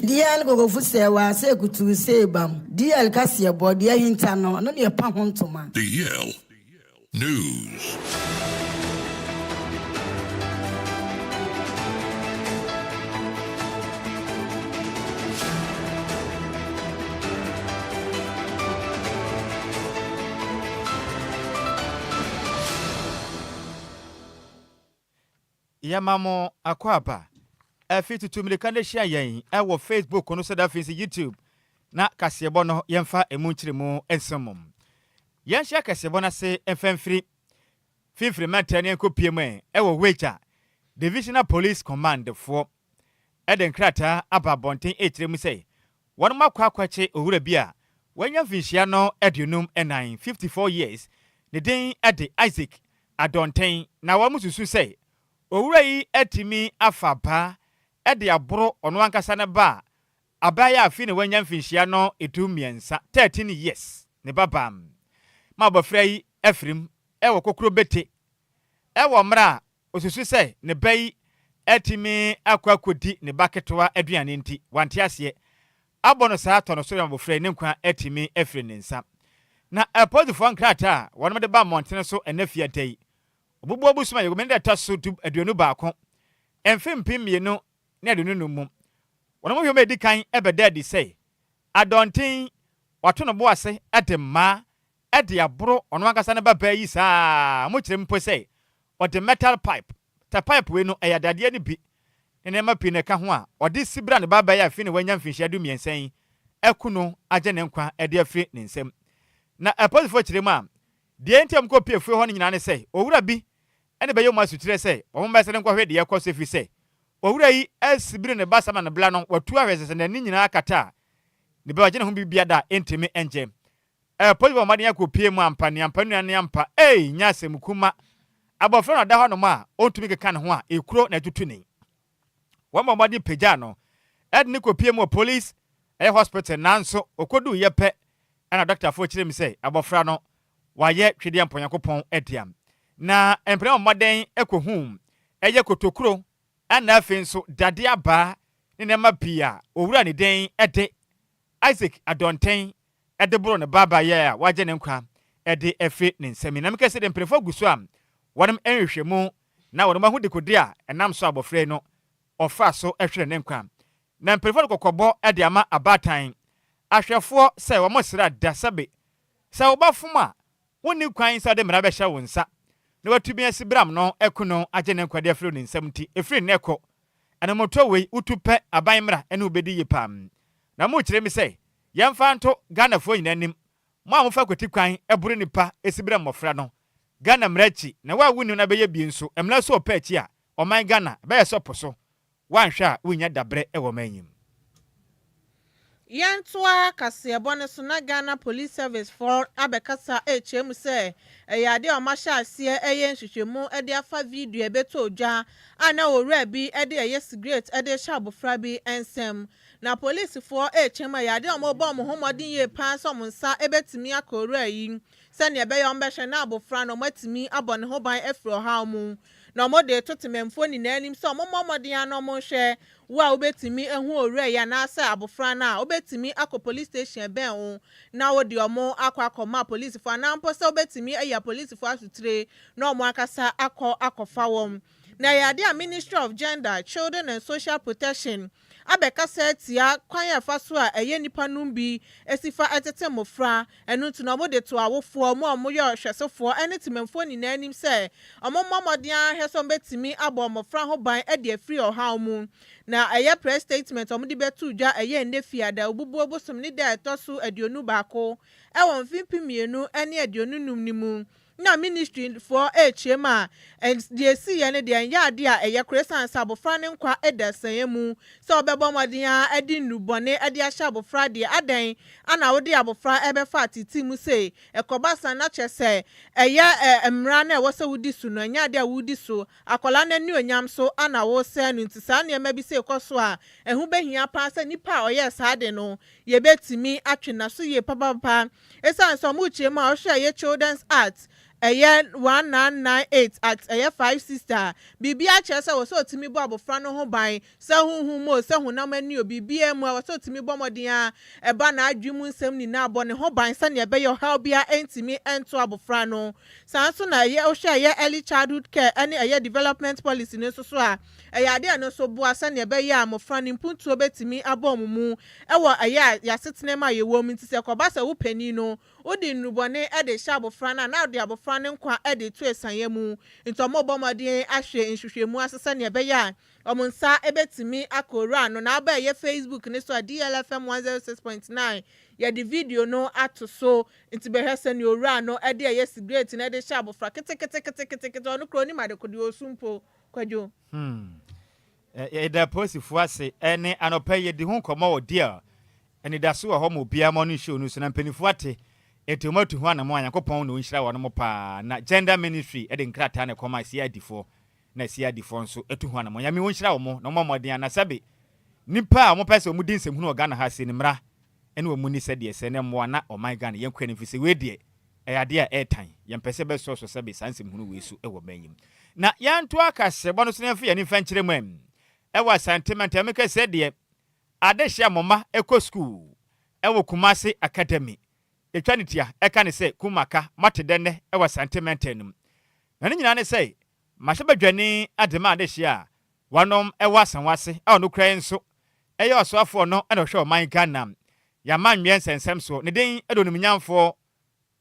DL go for say wa say kutu say bam. DL kase body hinta no ne pa hontoma. DL News. Yamamo akwapa fit to American share yen ewo Facebook no so da face YouTube na kasebo no yemfa emunchiremu ensomom yen share kasebo na se enfamfiri fifiri matane enkopiem ewo wecha Divisional Police Command for Eden Krata ababonten etremu say won makwa kwache owura bia wanya finhia no edunum enan 54 years ne den ade Isaac Adonten na wamususu say owura yi etimi afaba ede aboro ono ankasa ne ba abaya afi ne wanya mfinhia no etumiensa 13 years ne babam ma bofra yi efrim ewo kokoro bete ewo mra osusu se ne bayi etimi akwakodi ne baketoa aduane nti wante ase abono saa to no so ya bofra ne nkwa etimi efri ne nsa na apodifo nkrata wono de ba montene so enafia dai obubu obusuma yegomende taso tu aduanu baako emfempim mienu ne aduanu num wono mo hweme di kan ebedadi say Adonten wato no boase edemma ede aboro ono ankasa ne baba yi saa mo kirem po say ode metal pipe ta pipe we no eyadade ne bi ne ma pi ne ka ho a ode sibra ne baba ya afi ne wanya mfinhia du miensan ekuno agye ne nkwa ede afri ne nsem na aposifo kirem a de entiam ko pie fue ho nyina ne say owura bi ene be yoma sutire say wo mba sene nkwa hwede ye koso fi say owura yi asibire ne basama ne bla no watu ahwese ne nyina akata ne be wagye ne ho bibia da entimi enje aposifo ma de yakopie mu ampa ne ampa nu ne ampa nyasem kuma abofra no da ho no ma ontumi keka ne ho a ekuro na tutuni wama madi peja no edni kopie mu police hospital nanso okodu yepe ana doctor fo kire mi say abofra no waye twede amponyankopon ediam na empre moden ekohum eye kotokuro ana afenso dade aba ne nema bia owura ne den ede Isaac Adonten ede bro ne baba ye a waje ne nkwa ede efe ne nsemi na mekase de mprefo guso am wonam enhwehwemu na wonam hu dekode a enam so abofre no ofa so ehwere ne nkwa na mprefo kokobo ede ama abatan ahwefo se wo mosira dasabe se wo bafuma woni kwan se de mra be hya wonsa na watumi asibram no ekono agye ne nkwade afro ne nsam ti efri ne ko ana moto we utupe aban mra ene obedi yipam na mo kire mi se yemfa nto Ghana fo nyinanim mo amfa kwati kwan eburu nipa esibram mofra no Ghana mrachi na wa wunu na beye bi nso emla so opachi a oman Ghana beye so poso wanhwa wunya dabre ewo manyim Yantua kasebo ne so na Ghana Police Service for abekasa HM say eyade o masha asie eye nhwehwemu ede afa video ebeto odwa ana owura bi ede eye cigarette ede shabofra bi ensem na police for HM eyade o mo bom homodin ye pan so monsa ebetimi akowura yi se ne ebe yo mbehwe na abofra no matimi abone ho ban efro ha mu na mo de totememfo ni nanim so mo momodin ano mo hwe wa obetimi ehu owura ya na asa abofra na obetimi akọ police station ben o na wodi omo akwa police for na mpo se obetimi eya police for asutire na omo akasa akọfa wom na yade a Ministry of Gender, Children and Social Protection abekasa tia kwan ya faso a eye nipa numbi esifa etete mofra enu ntu na mo de to awofo mo ye hwesefo enetimemfo ni nanim se omo momodian heso betimi abo mofra ho ban e de free oha mu na eye press statement omo de betu dwa eye ndefiada obubu obosom ni da etoso aduonu baako e won fimpimienu ene aduonu num ni mu na ministry for HM and Jessy ene de anyade a eye kresan sabofra ne nkwa edasan mu so obebo modin edi nubone edi ahya abofra de adan ana wode abofra ebefa atiti mu sei ekobasa na chese eye emra na wose wudi su no anyade a wudi so akola na ni onyam so ana wo se no ntisa na ema bi sei koso a ehu behia pa se nipa oye saade no ye betimi atwena so ye papa esan so mu chie ma o hwe ye children's art ɛyɛ 1998 at ɛyɛ 5 sister bibi akyerɛ sɛ wɔ sɛ otimi bɔ abɔfra no ho ban sɛ huhum mo sɛ honam ani o bibi emu wɔ sɛ otimi bɔ mɔden a ɛba na adwi mu nsɛm nyinaa bɔ ne ho ban sɛ ne ɛbɛyɛ ɔhaw bia ɛntimi ɛnto abɔfra no saa nso na ɛyɛ ɔhwɛ ɛyɛ early childhood care ɛne ɛyɛ development policy no nso so a ɛyɛ adeɛ no nso boa sɛ ne ɛbɛyɛ a mmɔfra ne mpuntuo bɛtumi abɔ ɔmo mu ɛwɔ ɛyɛ yɛasetena ma yɛwɔ mu nti sɛ kɔba sɛ wo panin no wodi nnubɔne ɛde hyɛ abɔfra no a na ɔde abɔfra no nkwa ɛde to esanye mu nti ɔmo bɔ mmɔden ahwɛ nhwehwɛmu ase sɛ ne ɛbɛyɛ a ɔmo nsa ɛbɛtumi akɔwura no na aba ɛyɛ Facebook ne so a DLFM 106.9 yɛde video no ato so nti bɛhwɛ sɛ ne owura no ɛde ɛyɛ cigarette na ɛde hyɛ abɔfra ketekete ɔno kuro ni ma de kɔde osumpo kwadwo yɛda posifoɔ ase ɛne anɔpɛ yɛde ho nkɔmmɔ wɔ deal ɛne da so wɔ hɔ ma obiara ma no nhyɛ no so na mpanimfoɔ ate ɛti ɔmatu ho anamo a nyankopɔn na ɔnhyira wɔ no mo paa na gender ministry ɛde nkrataa ne kɔma asi adifoɔ na asi adifoɔ nso ɛtu ho anamo nyame wɔnhyira wɔ mo na ɔma mmɔden anasabe nipa a wɔpɛ sɛ ɔmu di nsɛmhunu wɔ Ghana ha se ne mmara ɛne wɔ mu ni sɛdeɛ sɛ ne mmoa na ɔman Ghana yɛnkɔ no mfiri sɛ wei deɛ ɛyɛ adeɛ a ɛɛtan yɛmpɛ sɛ bɛsɔ so sɛbe saa nsɛmhunu wei so ɛwɔ bɛnyim na yɛnto akasɛbɔ no so ne mfa yɛne mfa nkyerɛ mu am ɛwɔ asantement ɛmeka sɛ deɛ adehyɛ mɔma ɛkɔ school ɛwɔ Kumasi Academy etwa ne tia ɛka ne sɛ kumaka mate dɛnɛ ɛwɔ sentiment anum na ne nyina ne sɛ mahyɛ badwani adema adehyɛ a wanom ɛwɔ asanwase a ɔno kura nso ɛyɛ ɔsoafo no ɛna ɔhwɛ ɔman Ghana yɛama nwɛn nsɛnsɛm so ne den ɛdɔ nomnyamfo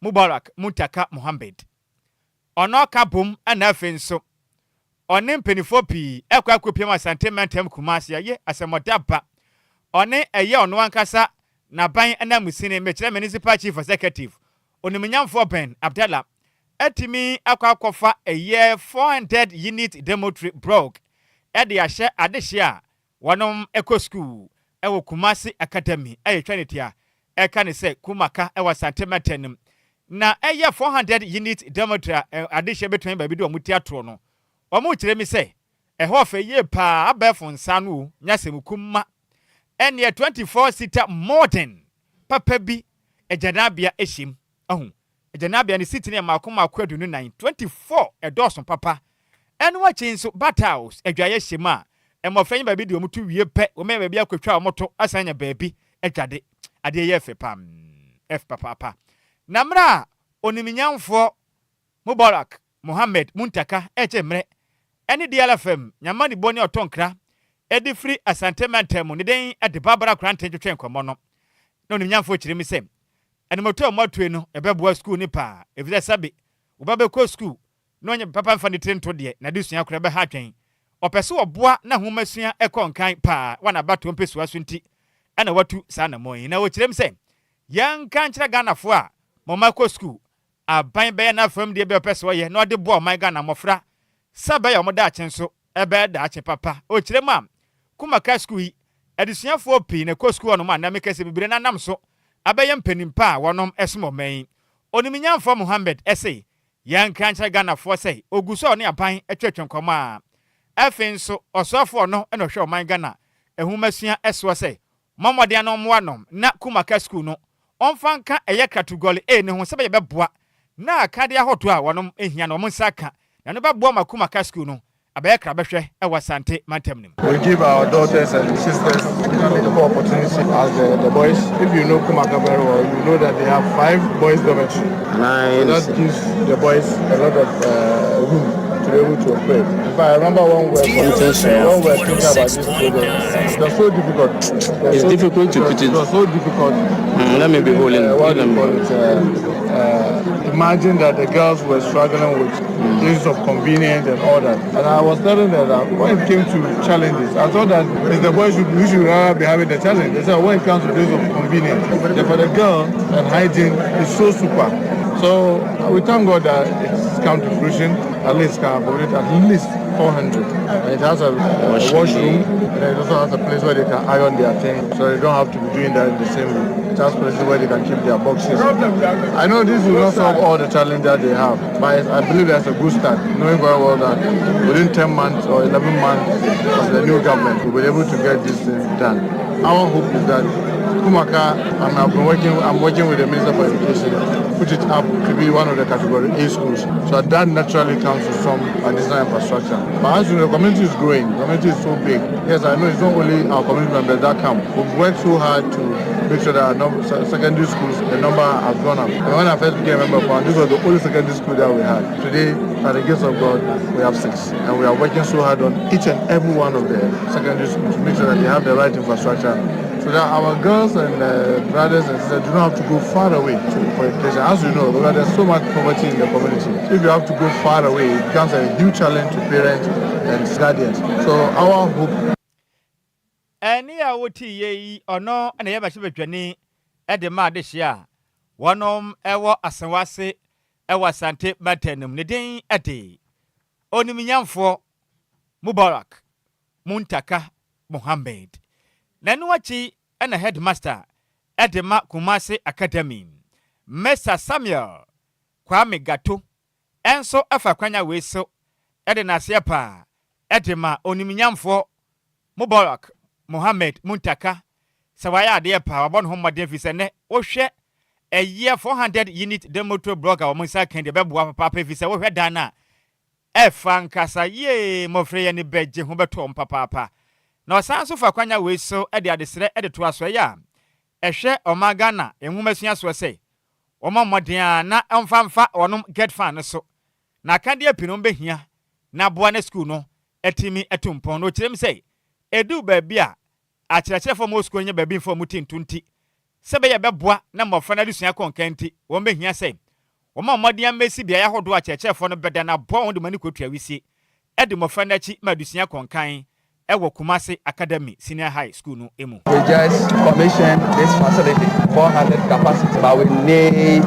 Mubarak Muntaka Mohammed ɔno ka bom ɛna afei nso ɔne mpanifo pii ɛkɔ akɔpiem sentiment am Kumasi ayɛ asɛmɔda ba ɔne ɛyɛ ɔno ankasa na ban na musini mekyerɛ municipal chief executive onimnyamfo Ben Abdallah atimi akwakofa ɛyɛ 400 unit dormitory block ɛde ahyɛ adehye a wɔnom ɛkɔ school ɛwɔ Kumasi Academy ɛyɛ twanitia ɛka ne sɛ kumaka ɛwɔ santimeter na ɛyɛ 400 unit dormitory adehye betwɛn baabi de ɔmo tiatro no ɔmo kyerɛ mi sɛ ɛhɔ fɛ yie paa abɛfo nsa no nyasɛm kumma ɛne 24-seater modern papa bi ɛgyanabea ehyim ahu ɛgyanabea ne sitini maako adunu 9 24 ɛdɔso papa ɛno akyi nso battles adwaye hyim a ɛmɔfra nyi baabi de ɔmo wie pɛ ɔmo baabi akotwa ɔmo to asanya baabi adwade ade yɛ fɛ pam f papa na mra oniminyamfo Mubarak Mohammed Muntaka ɛkyemre ɛne DLFM nyamani boni ɔtonkra edi free asantement mu ne den ade babara krante twetwen komo no na onimnyamfo kyerɛ mi sɛ ɛnemoto motwe no ɛbɛboa school ni pa efisɛ sabe wobabɛkɔ school no onye papa mfa ne trento de na de sua kora bɛha twen ɔpɛse ɔboa na homasua ɛkɔ nkan pa wana bato mpesua so nti ɛna watu saa na moyi na wo kyerɛ mi sɛ yanka nkyerɛ Ghanafo a mɔma kɔ school aban bɛyɛ na fam de bɛpɛse wɔyɛ na ɔde boa ɔman Ghana mɔfra sabɛyɛ ɔmo da akye nso ɛbɛyɛ da akye papa o kyerɛ mu a kumaka school yi adesuafoɔ pii na kɔ school no ma na mekase bibire na nam so abɛyɛ mpanimpa a wɔnom ɛsom ɔman oniminyamfo Mohammed ɛsɛ yanka nkyerɛ Ghanafoɔ sɛ oguso ne aban atwetwe nkɔmɔ a afei nso ɔsoafoɔ no ɛna ɔhwɛ ɔman Ghana ɛhumasua ɛsoɔ sɛ mɔmɔden no moanom na kumaka school no ɔmfa nka ɛyɛ category A ne ho sɛ bɛyɛ bɛboa na akade ahoto a wɔnom ehia no ɔmo nsa ka na no bɛboa ma kumaka school no abɛyɛ krabɛhwɛ ɛwɔ sante mantam nim. We give our daughters and sisters equal opportunity as the boys. If you know Kumaka very well, you know that they have 5 boys dormitory. Nice. So that gives the boys a lot of room to be able to operate. In fact, I remember when we were thinking about this program, it was so difficult. It's difficult to put it. It was so difficult. Let me be holding. Imagine that the girls were struggling with issues of convenience and all that. And I was telling them that when it came to challenges, I thought that the boys we should rather be having the challenge. They said when it comes to issues of convenience, for the girl and hygiene is so super. So we thank God that it's come to fruition. At least can accommodate at least 400. And it has a washroom, and it also has a place where they can iron their things, so they don't have to be doing that in the same room. It has places where they can keep their boxes. I know this will not solve all the challenges that they have, but I believe that's a good start, knowing very well that within 10 months or 11 months of the new government, we'll be able to get this thing done. our hope is that Kumaka, and I'm working with the Minister for Education, put it up to be one of the category A schools. So that naturally comes with some additional infrastructure. But as you know, the community is growing. The community is so big. Yes, I know it's not only our community members that come. We've worked so hard to make sure that our secondary schools, the number has gone up. And when I first became a member of Pound, this was the only secondary school that we had. Today, by the grace of God, we have 6. And we are working so hard on each and every one of the secondary schools to make sure that they have the right infrastructure, so that our girls and brothers and sisters do not have to go far away for education. As you know, there's so much poverty in the community. If you have to go far away, it becomes a huge challenge to parents and guardians. So our hope. Any awoti ye or no, and I have a journey at the Madishia. One ewa asawase, ewa sante matenum, the day a day. Only me for Mubarak, Muntaka, Mohammed. Nanuachi and a headmaster at the Kumasi Academy. Mesa Samuel, Kwame Gato, and so Afakwanya Weso, Edena Siapa, Edema Oniminyamfo, Mubarak, Mohammed Muntaka, Sawaya dear power, one home defisane, Oshe, a year 400 unit demoto blogger or Musa can the Babu Papa Visa, where Dana, Fankasa, ye, Mofrey and the bed, Jehubatom Papa. No sans of Akwanya Weso, at the Adisre editor Swaya, a share or Magana, and Mumasias was say. Oma modia na amfanfa onum get fan so na kadia pinombe hia na boa na school no etimi etumpon no kirem say edu ba bia a kirekire for mo school nya ba bi for mutin tunti sebe ye beboa na mofa na dusua konkanti wo be hia say oma modia mesi bia ya hodo a kirekire for no beda na boa won de mani kotua wisi e de mofa na chi ma dusua konkan Ewo Kumasi Academy Senior High School no emu. We just commissioned this facility, 400 capacity, but we need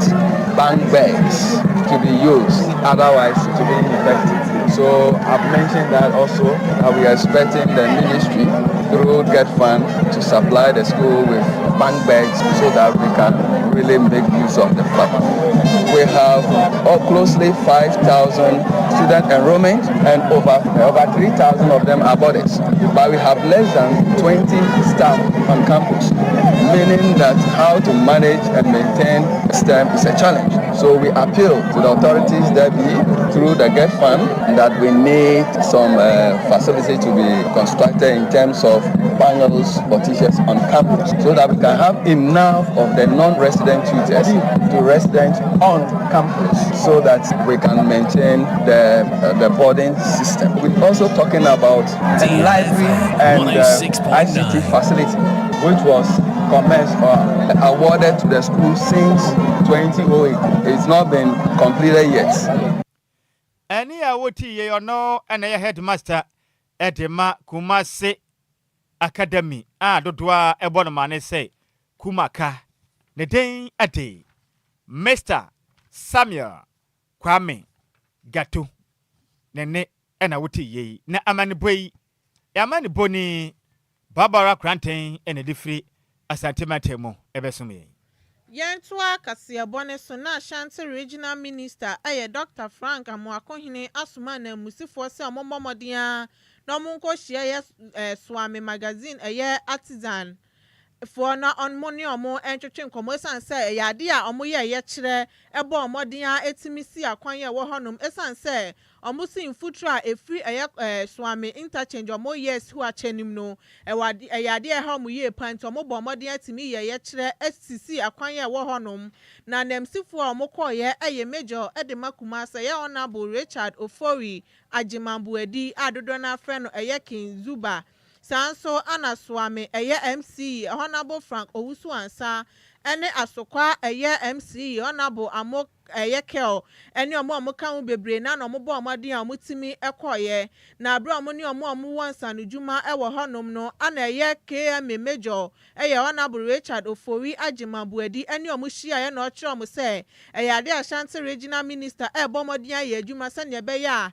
bank bags to be used, otherwise to be ineffective. So I've mentioned that also, we are expecting the ministry through Get Fund to supply the school with bank bags so that we can really make use of the fund. We have closely 5,000 student enrollment and over 3,000 of them are boarders. But we have less than 20 staff on campus, meaning that how to manage and maintain STEM is a challenge. So we appeal to the authorities that be through the Get Fund that we need some facility to be constructed in terms of panels or teachers on campus so that we can have enough of the non-resident tutors to residents on campus so that we can maintain the boarding system. We're also talking about a library and ICT facility, which was commenced or awarded to the school since 2008. It's not been completed yet. Any awoti ye or no, and a headmaster at the Kumasi Academy. Dodwa Ebonamane say, Kumaka, the day a day. Mr. Samuel Kwame Gato Nene and awoti ye, na amani boy, amani boni, Barbara Crantain and a different Asantimatemo, Ebesumi. Yentua Kasia Boneso na Shanti Regional Minister Dr. Frank Amwakohine Asumane Musifo se omomodia no munko share Swami magazine artisan for na on money omo entwetwe nkomo say yade a omo ye kire ebo omodin etimisi akwan ye wo honum esan say omo sin futura efri Swami interchange omo yes who achenim no yade ha omo ye pant omo bo omodin atimi ye kire SCC akwan ye wo honum na nemsifo omo koye major edema Kumasi ye honorable Richard Ofori Agimambuedi adodo na frɛ no King Zuba Sanso Ana Swami MC Honorable Frank Owusu Ansa ene asokwa MC Honorable Amok Kel ene omo kan bebre na no mo bo omade a mutimi ekoye na abra omo ne omo wansa no djuma ewo honom no ana KM major Honorable Richard Ofori Agimambuedi ene omo hia na ochire omo se ade Ashanti Regional Minister bomode aye djuma se ne be ya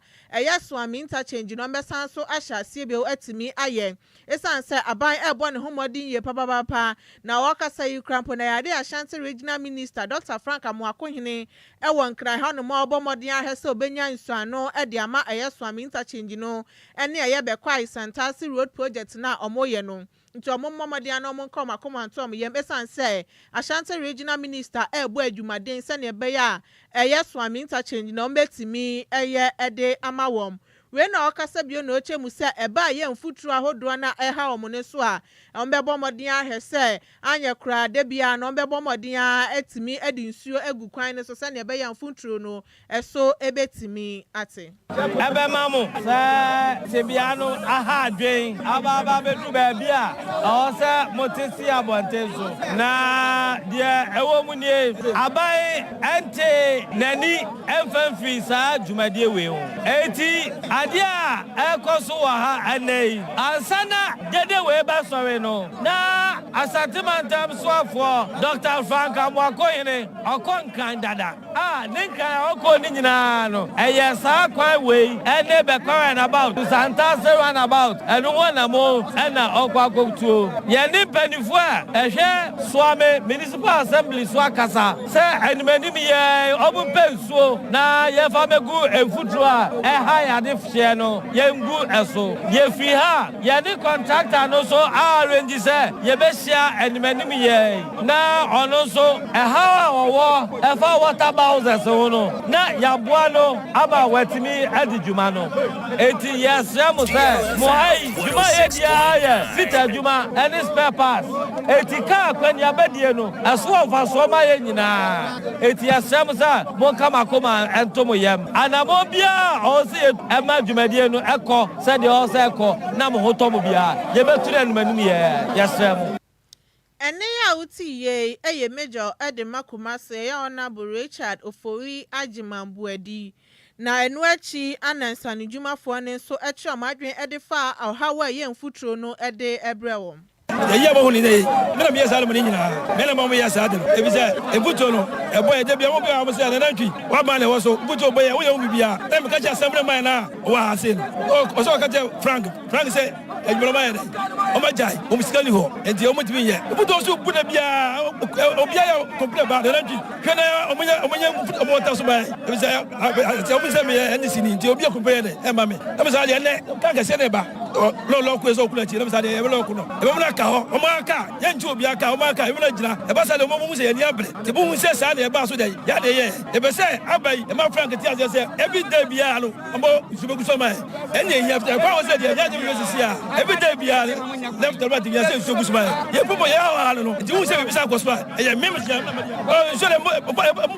Swami interchange no mesan so ahyasie be atimi aye esan se aban ne homodin ye papa na wakasa yi krampo na ade Ashanti Regional Minister Dr. Frank Amwakohene ewo nkran ha no ma obomodin ahese obenya nsuano de ama Swami interchange no ene bekwa Isantasi road project na omoye no nti omo momode an omo nkoma koma nto omo yem esan say Ashanti regional minister ebo adwumaden se ne be ya eye Swami interchange na ombetimi eye ede amawom we na okasa bio na oche mu se eba ye mfuturu ahodo na eha omo ne so a ombebo modin ahwe se anye kura de bia na ombebo modin etimi edi nsuo egu kwan ne so se ne be ya mfuturu no eso ebetimi ate ebe mamu se bia no aha adwen aba bedu ba bia o se motesi abontenso na de ewo mu nie abai ente nani emfanfri sa dwumadie we ho eti adia ekoso wa ha anei ansana dede we ba sori no na asantimantam soafo Dr. Frank Amwakoyene okonkan dada ninka oko ni nyina no eye sa kwan we ene be kwan about santa se run about enu wona mo ena okwa kotuo ye ni panifo a ehwe Swami municipal assembly so akasa se enimani mi ye obumpensuo na ye fa megu emfutro a eha ya de fie no ye ngu eso ye fi ha ye ni contractor no so arrange se ye be share enimani mi ye na ono so eha owo efa water bowsers no na ya boa no aba wetimi adijuma no eti yes yamu se mo hai juma ye dia ye sita juma any spare parts eti ka kwani abedie no eso ofa so ma ye nyina eti yes yamu se mo kama koma entomo yem anamo bia o se ema dwumadie no eko se de o se eko na mo hotomo bia ye beture enumanu ye yes yamu ene ya uti ye eye major ede makumase ya honorable Richard Ofori Ajimambuedi na enu achi anansani dwumafo ne so echi omadwen ede fa awhawa ye mfuturo no ede ebrewom ye bo huni nei me na me yasa almo nyina me na mo yasa adem e bi se mfutuo no e boy de bia mo bia mo se na ntwi wa ba ne wo so mfutuo boy wo ye wo bibia na me ka cha samre man na wa ase no o so ka che Frank se ejuro man o ma jai o miskali ho enti o mo timi ye mfutuo so bu na bia o bia ya complete ba na ntwi hwe na o mo ta so ba e bi se o mi se me eni sini enti o bia complete ne e ma me e bi se ale ne ka ka se ne ba lo ku so ku na chi e bi se ale e lo ku no e ba mo na ka ho o ma ka ye nti obi aka o ma ka e bi na jina e ba se le mo mu se ye ni abre te bu mu se sa na e ba so de ya de ye e be se abai e ma Frank ti ase se every day bia no mo subeku so ma enye hi after kwa o se de ya je bi so sia every day bia left the right ya se subeku so ma ye popo ya wa no ti mu se bi sa ko so e ye me me o so le mo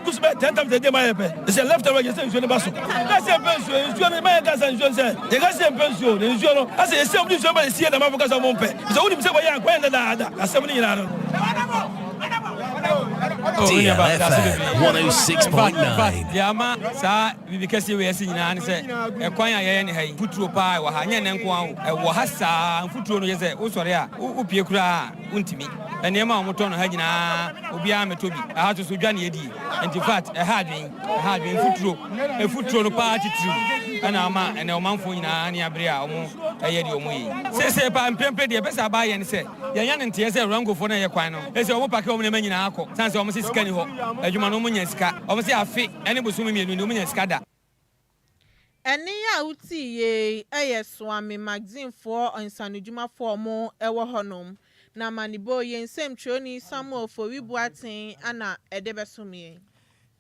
ku so 10 times a day ma ye pe se left the right ya se so ne ba so ka se pension so ne ma ka se so se ye ka se pension ne so no ase se mo so ma sie na ma ka so mo pe so woni se ya kwa na da asem ni nyina no DLFM 106.9. Yama sa bibi kesi we esi nyina ne se ekwan ya ye ne hai futuro pa wa ha nye ne nko a wo ha sa futuro no ye se wo sore a upie kura untimi ene ma omoto no ha nyina obi a metobi ha to so dwane yedi in fact ha adwen futuro no pa titiri ana ama ene omanfo nyina ne abre a omo eye de omo yi se pa mpempe de besa ba ye ne se ye nya ne ntie se rangofo na ye kwan no ese omo pake omo ne manyina akọ sanse omo se sika ni ho adwuma no omo nya sika omo se afi ene bosumi mienu ni omo nya sika da ene ya uti ye eye Swami magazine for onsanu dwuma for mo ewo honom na manibo ye nsem troni Samuel for wibuaten ana edebesomie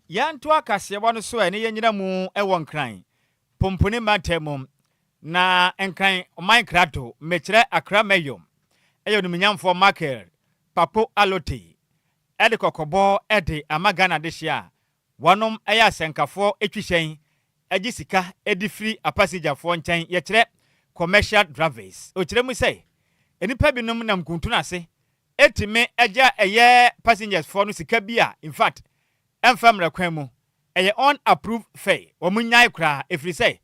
yanto akasebo no so ene yenyina mu ewo nkran pomponi matemum na enkan Minecraft mechire akra mayom eyo no minyamfo market papo alote ede kokobo ede amagana de hia wonom eya senkafo etwihyen Agyei Sika edi free a passenger for nchen ye kire commercial drivers o kire mu sei enipa binom nam kuntu na ase etime eja eye passengers for no sika bia in fact emfam rekwan mu eye unapproved fare omunyai kra efri sei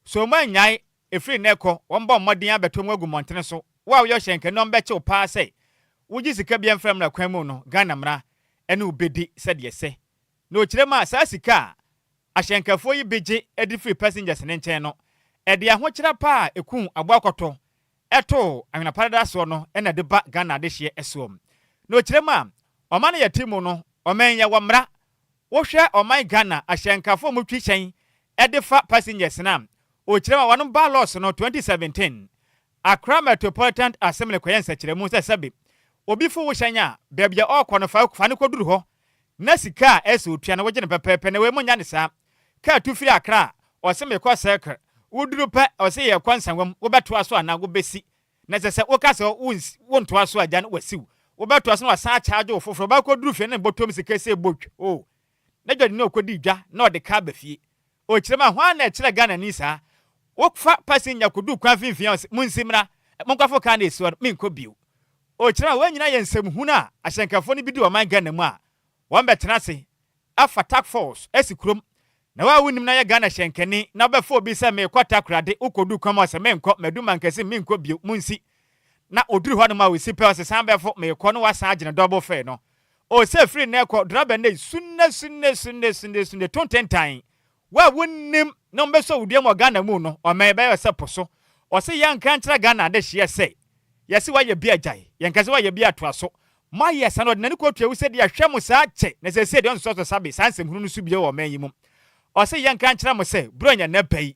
so manyai efri neko womba modin abetom agu montene so wa wo hyenke no mbeche pa sei Agyei Sika bia emfam rekwan mu no Ghana mra ene ubedi sede se no kire ma sa sika ahyenkafo yi beje edi free passengers ne nchen no ede ahokira pa ekun agbakoto eto anwena parada so no ena de ba Ghana de hye esom no kire ma oman ya timu no oman ya wamra wo hwe oman Ghana ahyenkafo mutwi hyen ede fa passengers na o kire ma wono ba loss no 2017 Accra Metropolitan Assembly Kwayensa Chiremu Sabi. Obi fu woshanya baby all quantify fani koduru ho. Na sika esu tua na wogye ne pepepe na we munya ne sa. Ka tu firi Accra o se me kwa circle. Woduru pe o se ye kwansanwam wo beto aso ana wo besi. Na se wo ka se wonto aso agya na wasiw. Wo beto aso na wasa charge wo foforo ba koduru fe na botom sika se botwe. Oh. Na jodi na okodi dwa na ode ka ba fie. O kirema hwan na kire Ghana ni sa. Wo fa passenger kodu kwa finfin munsimra. Monkafo ka na esu minko biu. O kirema wanyina ye nsem huna ahyenkafo ni bi di o man Ghana mu a. Wan betena se afa task force esikrom na wa wunim na ye Ghana hyenkani na befo bi se me kwata krade ukodu kwama se menko meduma nkese minko bi munsi na oduru hɔ no ma we sipe o se san befo me kɔ no wasan agene double fare no o se free na ekɔ driver na sunne ton tentan wa wunim na mbeso wudie mo Ghana mu no o me be se poso o se yanka nkyra Ghana de hye se yesi wa ye bi agyae yankase wa ye bi atoaso ma yes and nani ko twa wuse dia hwɛ mo saa che na se de on so sabe sansem hunu su bie wo man yi mu o se yanka nkyra mo se bronya na bai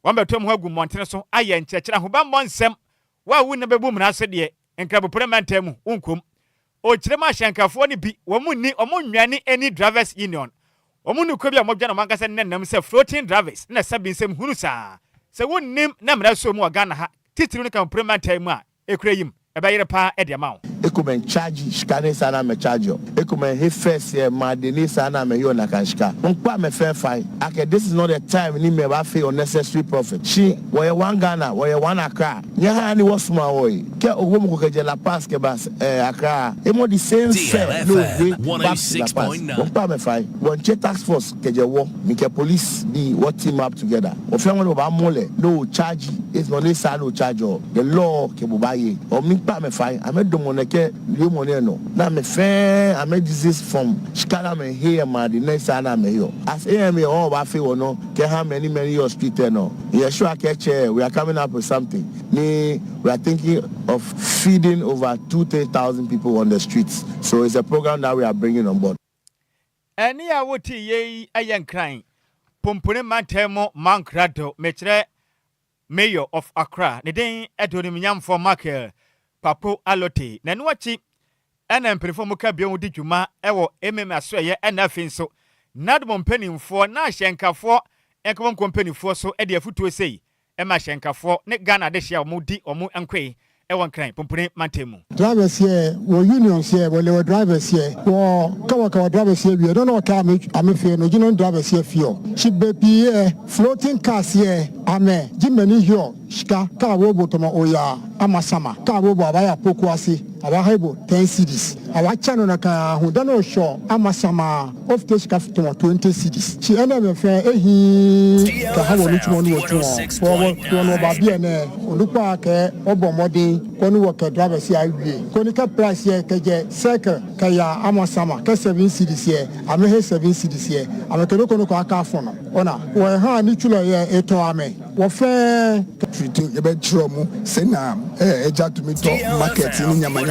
wo betom ho agu montene so aye nkyekira ho ba mo nsɛm wa wu na bebu mna so de nkra parliament mu unkom o kyerɛ ma hyenkafo ni bi wo mu ni o mu nwane any drivers union o mu ni ko bi a mo dwa na man kasa nnenam se floating drivers na sabi nsɛm hunu saa se wonnim na mra so mu Ghana ha titiri ni kan parliament mu a ekura yim ebayere pa e de ma wo ekumen charge shikane sana me charge yo ekumen he first year madeni sana me yo na kanshika nkwa me fair fine okay this is not the time ni me ba fe unnecessary profit she we one Ghana we one Accra nya ha ni wasuma woy ke owo mu ko je la pass ke bas Accra e mo the same fair no way 106.9 nkwa me fine one che task force ke je wo mi ke police di what team up together o fe won ba mole no charge is no ni sa no charge the law ke bo ba ye o mi pa me fine amedomo ke you money no na me fair I made this from Shikara me here ma the next sana me yo as me all ba fe no ke how many your street no yeah sure we are coming up with something we are thinking of feeding over 2,000 people on the streets so it's a program that we are bringing on board any awoti ye ayen crying pompone mantemo mankrado mechre mayor of Accra ne den edoni mnyamfo market Papo Alote na nuachi ena mpelefo muka bia wudi dwuma ewo aso ye ena finso nadmo mpanimfo na hyenkafo enkom kompanifo so e de afutuo sei e ma hyenkafo ne Ghana de hia omudi omu enkwe ewo nkran pompone mantemu drivers here wo unions here wo le drivers here wo kawa drivers here we don't know ka am fe no union drivers here fio chibe pie floating cars here ame jimani here shika ka wo botomo oya amasama ka wo bo abaya pokuase awa hebo 10 cedis awa chano na ka hoda no show amasama of the shika 20 cedis chi ena me fe ehi ka ha wo ntumo no wo no ba bia na olupa ke obomodin konu wo ka drivers here awie koni ka price here ke je circle ka ya amasama ka 7 cedis here ame he 7 cedis here ame ke no kono ko aka afo no ona wo ha ni chulo ye eto ame wo fe to ebe chromu se na eja to me top market ni nyama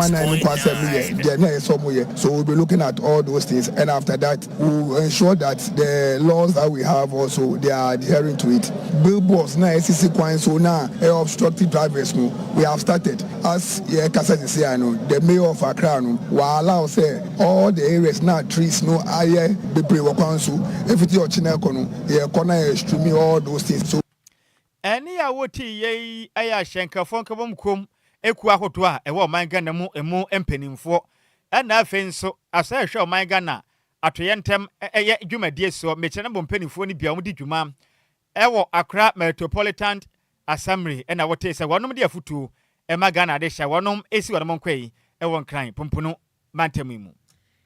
na ni kwa se me there na so mo ye so we'll be looking at all those things and after that we'll ensure that the laws that we have also they are adhering to it billboards na SCC kwan so na obstructive drivers no we have started as ye kasa say no the mayor of Accra no wa allow say all the areas na trees no aye bebre wakwan so everything o china ko no ye corner extreme all those things so any awoti ye aya hyenkafo nkabom kom eku ahoto a ewo man Ghana mu emu empanimfo na afenso asa hwe man Ghana atoyentem eye dwumadie so mechena bompanimfo ni bia mu di dwuma ewo Accra Metropolitan Assembly na wote se wonom de afutu ema Ghana de hya wonom esi wonom kwai ewo nkran pompono mantemu mu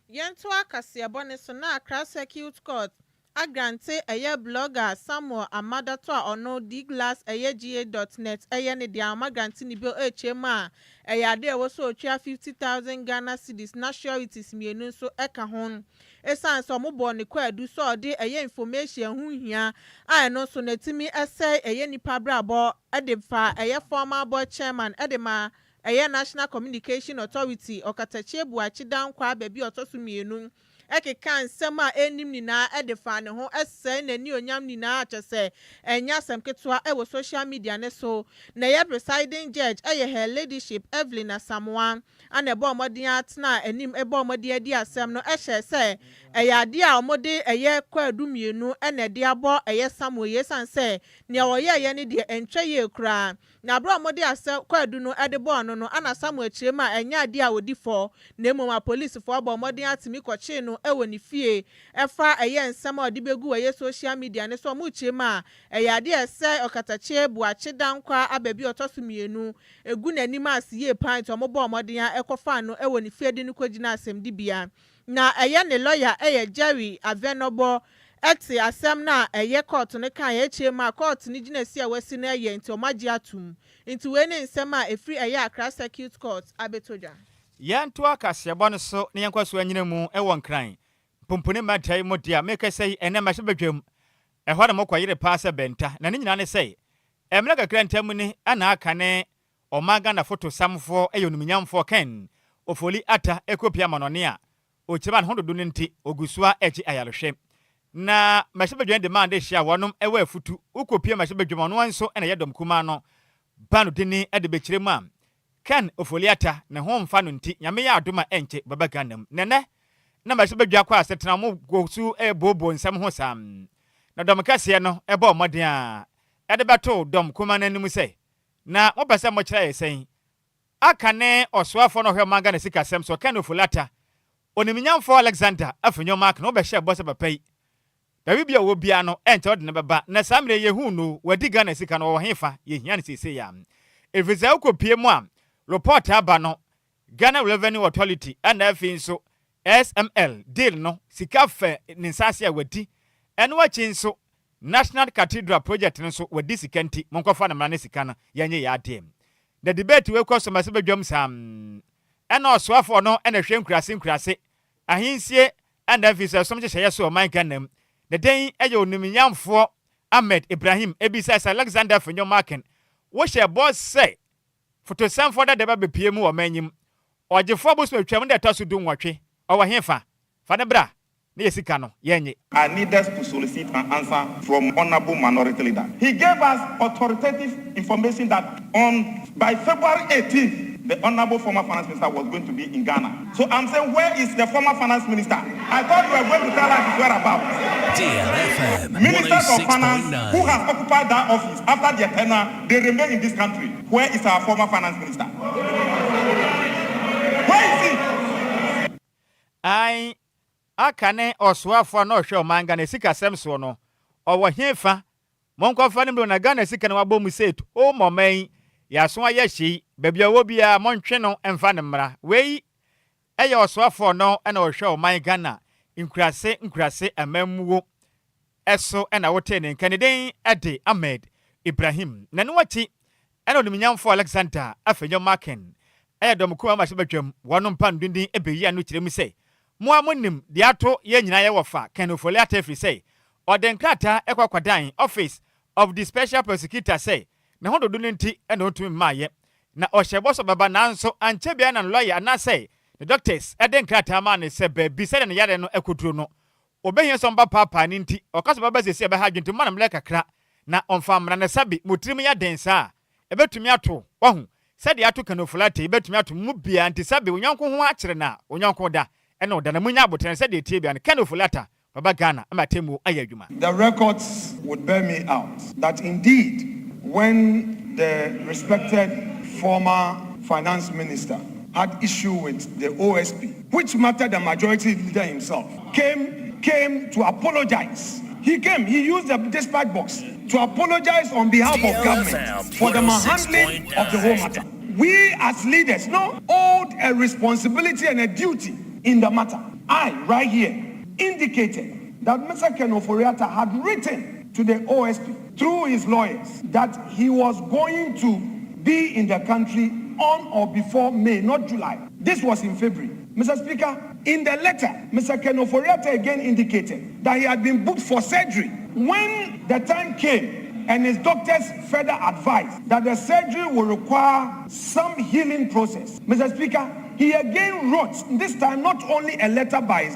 yento akase abone so na Accra Circuit Court agrante eye blogger Samuel Amadato a ono diglass.ga.net eye ne dia amagrante ni bi echema eye ade wo so otwa 50,000 Ghana cedis na sureties mienu so eka hon esan so mo bo ne kwadu so ode eye information hu hia a no so netimi ese eye nipa brabo ede fa eye former board chairman ede ma eye National Communication Authority okatache buachi dankwa baby otosu mienu ekeka nsɛm a enim nyinaa ɛdefa ne ho ɛsɛ n'ani onyam nyinaa kyɛ sɛ ɛnya asɛm ketewa ɛwɔ social media ne so na yɛ presiding judge ɛyɛ her ladyship Evelyn Asamoah ana ɛbɔ ɔmɔden atena anim ɛbɔ ɔmɔden adi asɛm no ɛhyɛ sɛ ɛyɛ ade a ɔmɔde ɛyɛ Kwadwo mmienu ɛna ɛde abɔ ɛyɛ Samuel yesan sɛ nea ɔyɛ ɛyɛ ne deɛ ɛntwɛ yie koraa na abro ɔmɔde asɛ Kwadwo no ɛde bɔ ɔno no ana Samuel kyerɛ ma ɛnya ade a ɔdi fɔ na mmom a policefoɔ abɔ ɔmɔden atimi kɔkye no ɛwɔ ne fie ɛfa ɛyɛ nsɛm a ɔde bɛgu ɛyɛ social media ne so ɔmo kyerɛ ma ɛyɛ ade ɛsɛ ɔkatakyɛ buakye dankwa ababi ɔtɔ so mmienu egu n'anim ase yie pan to ɔmo bɔ ɔmɔden ɛkɔfa no ɛwɔ ne fie de no kɔgyina asɛmdibea na ɛyɛ ne lawyer ɛyɛ Jerry Avenobo ɛte asɛm na ɛyɛ court no kan ɛkyerɛ ma court no gyina si a wasi na ɛyɛ nti ɔmagye atum nti wei ne nsɛm a ɛfiri ɛyɛ Accra Circuit Court abɛtogya yɛnto akaseɛbɔ no so ne yɛnkɔ so anyina mu ɛwɔ nkran pompone matai mu dia meka sɛ ɛnɛ ma hyɛbadwam ɛhɔ na mokɔyere paa sɛ bɛnta na ne nyinaa ne sɛ ɛmena kakra ntam ne ana aka ne ɔmaga na foto samfoɔ ɛyɛ onuminyamfoɔ Ken ofoli ata ekopia manone a okyeba ne hododo no nti ogusua ɛkyi ayarehwɛ na mahyɛbadwam de man de hyia wɔnom ɛwɔ afutu ukopia mahyɛbadwam no nso ɛna yɛdɔm kuma no bano dini ɛde bekyire mu a Ken ofoli ata ne ho mfa no nti nyame yɛ adoma ɛnkyɛ baba Ghanam nene na mahyɛbadwam kɔ asetena mo gosu ɛbobo nsɛm ho sam na dɔm kɛseɛ no ɛbɔ ɔmɔden a ɛde bɛto dɔm kuma no anim sɛ na mopɛ sɛ mokyerɛ yɛ sɛn aka ne ɔsoafo no hwɛ manga na sika sɛm so Ken ofoli ata oniminyamfo Alexander afanyo mark no bɛhyɛ bɔ sɛ papa yi dawi bia wo bia no ɛnkyɛ ɔde ne bɛba na samre yehu no wadi Ghana sika no wɔ hefa yehia ne sese ya efiza ukopie mu a report aba no Ghana Revenue Authority and afi nso SML deal no sika fɛ ne nsase a wadi ɛno akyi nso National Cathedral project no so wadi sika nti monkɔfa na mra ne sika no yɛnyɛ yɛ adem the debate we kɔ so ma sɛ badwam sam ɛna ɔsoafo no ɛna hwɛ nkurase ahensie and afi so som kyehye so ɔman Ghanam the den ɛyɛ onuminyamfoɔ Ahmed Ibrahim ebisa sɛ Alexander Fenyo Marken wo hyɛ boss sɛ fotosamfoɔ da deba bepie mu wɔ manyim ɔgyefo boso atwam da taso du nwɔtwe ɔwɔ hefa fa ne bra ne yesika no yenye. I need us to solicit an answer from honorable minority leader. He gave us authoritative information that by February 18th the honorable former finance minister was going to be in Ghana. So I'm saying, where is the former finance minister? I thought you were going to tell us his whereabouts. DLFM Ministers of finance who has occupied that office after their tenure, they remain in this country. Where is our former finance minister? Where is he? Akane oswafo no hwe omanga na sika semso no owo hefa monkofa ne na Ghana sika na wabɔ mu set o moman yaso ayɛ hyi babia wo bia montwe no emfa ne mra wei ɛyɛ oswafo no na ohwe oman Ghana nkurase amamuwo ɛso na wote ne nkaneden ɛde Ahmed Ibrahim na ne wati ɛna onuminyamfo Alexander Afenyo Marken ɛyɛ domko ma hyebadwam wono mpandundin ebeyi anu kyerɛ mu sɛ Muamunim diato ye nyina ye wofa Ken ofoli atefri say odenkrata ekwakwadan office of the special prosecutor say ne hododo nti ene otumi maaye na ohyeboso baba nanso anche bia na lawyer na say the doctors edenkrata ma ne se ba bi se ne yare no ekoduro no obehie so mba papa ni nti okaso baba sesi ebe ha dwento manam le kakra na onfa mra ne sabi motirim ya densa ebetumi ato wahu sɛ ato Ken ofoli ate ebetumi ato mu bia nti sabi onyanko ho akere na onyanko da. The records would bear me out that indeed when the respected former finance minister had issue with the OSP, which mattered the majority leader himself, came to apologize. He used the dispatch box to apologize on behalf of government for the mishandling of the whole matter. We as leaders owed a responsibility and a duty in the matter. I, right here, indicated that Mr. Ken Oforiatta had written to the OSP through his lawyers that he was going to be in the country on or before May, not July. This was in February. Mr. Speaker, in the letter, Mr. Ken Oforiatta again indicated that he had been booked for surgery. When the time came and his doctors further advised that the surgery will require some healing process, Mr. Speaker, he again wrote, this time not only a letter by his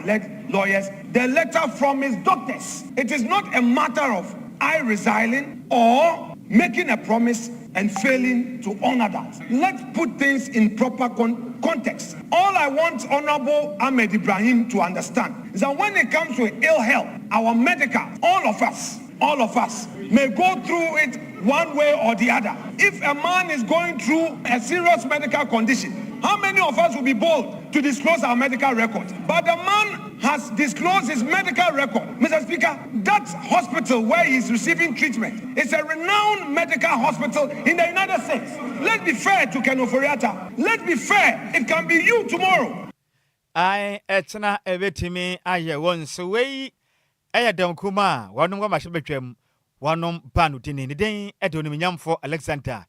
lawyers, the letter from his doctors. It is not a matter of I resigning or making a promise and failing to honor that. Let's put things in proper context. All I want Honorable Ahmed Ibrahim to understand is that when it comes to ill health, our medical, all of us may go through it one way or the other. If a man is going through a serious medical condition, how many of us will be bold to disclose our medical record? But the man has disclosed his medical record. Mr. Speaker, that hospital where he's receiving treatment is a renowned medical hospital in the United States. Let's be fair to Ken Oforiatta. Let's be fair. It can be you tomorrow. I etna evetimi aye once way. Aya don kuma wanum wa mashebetwam wanum panu tinini den edonim nyamfo Alexander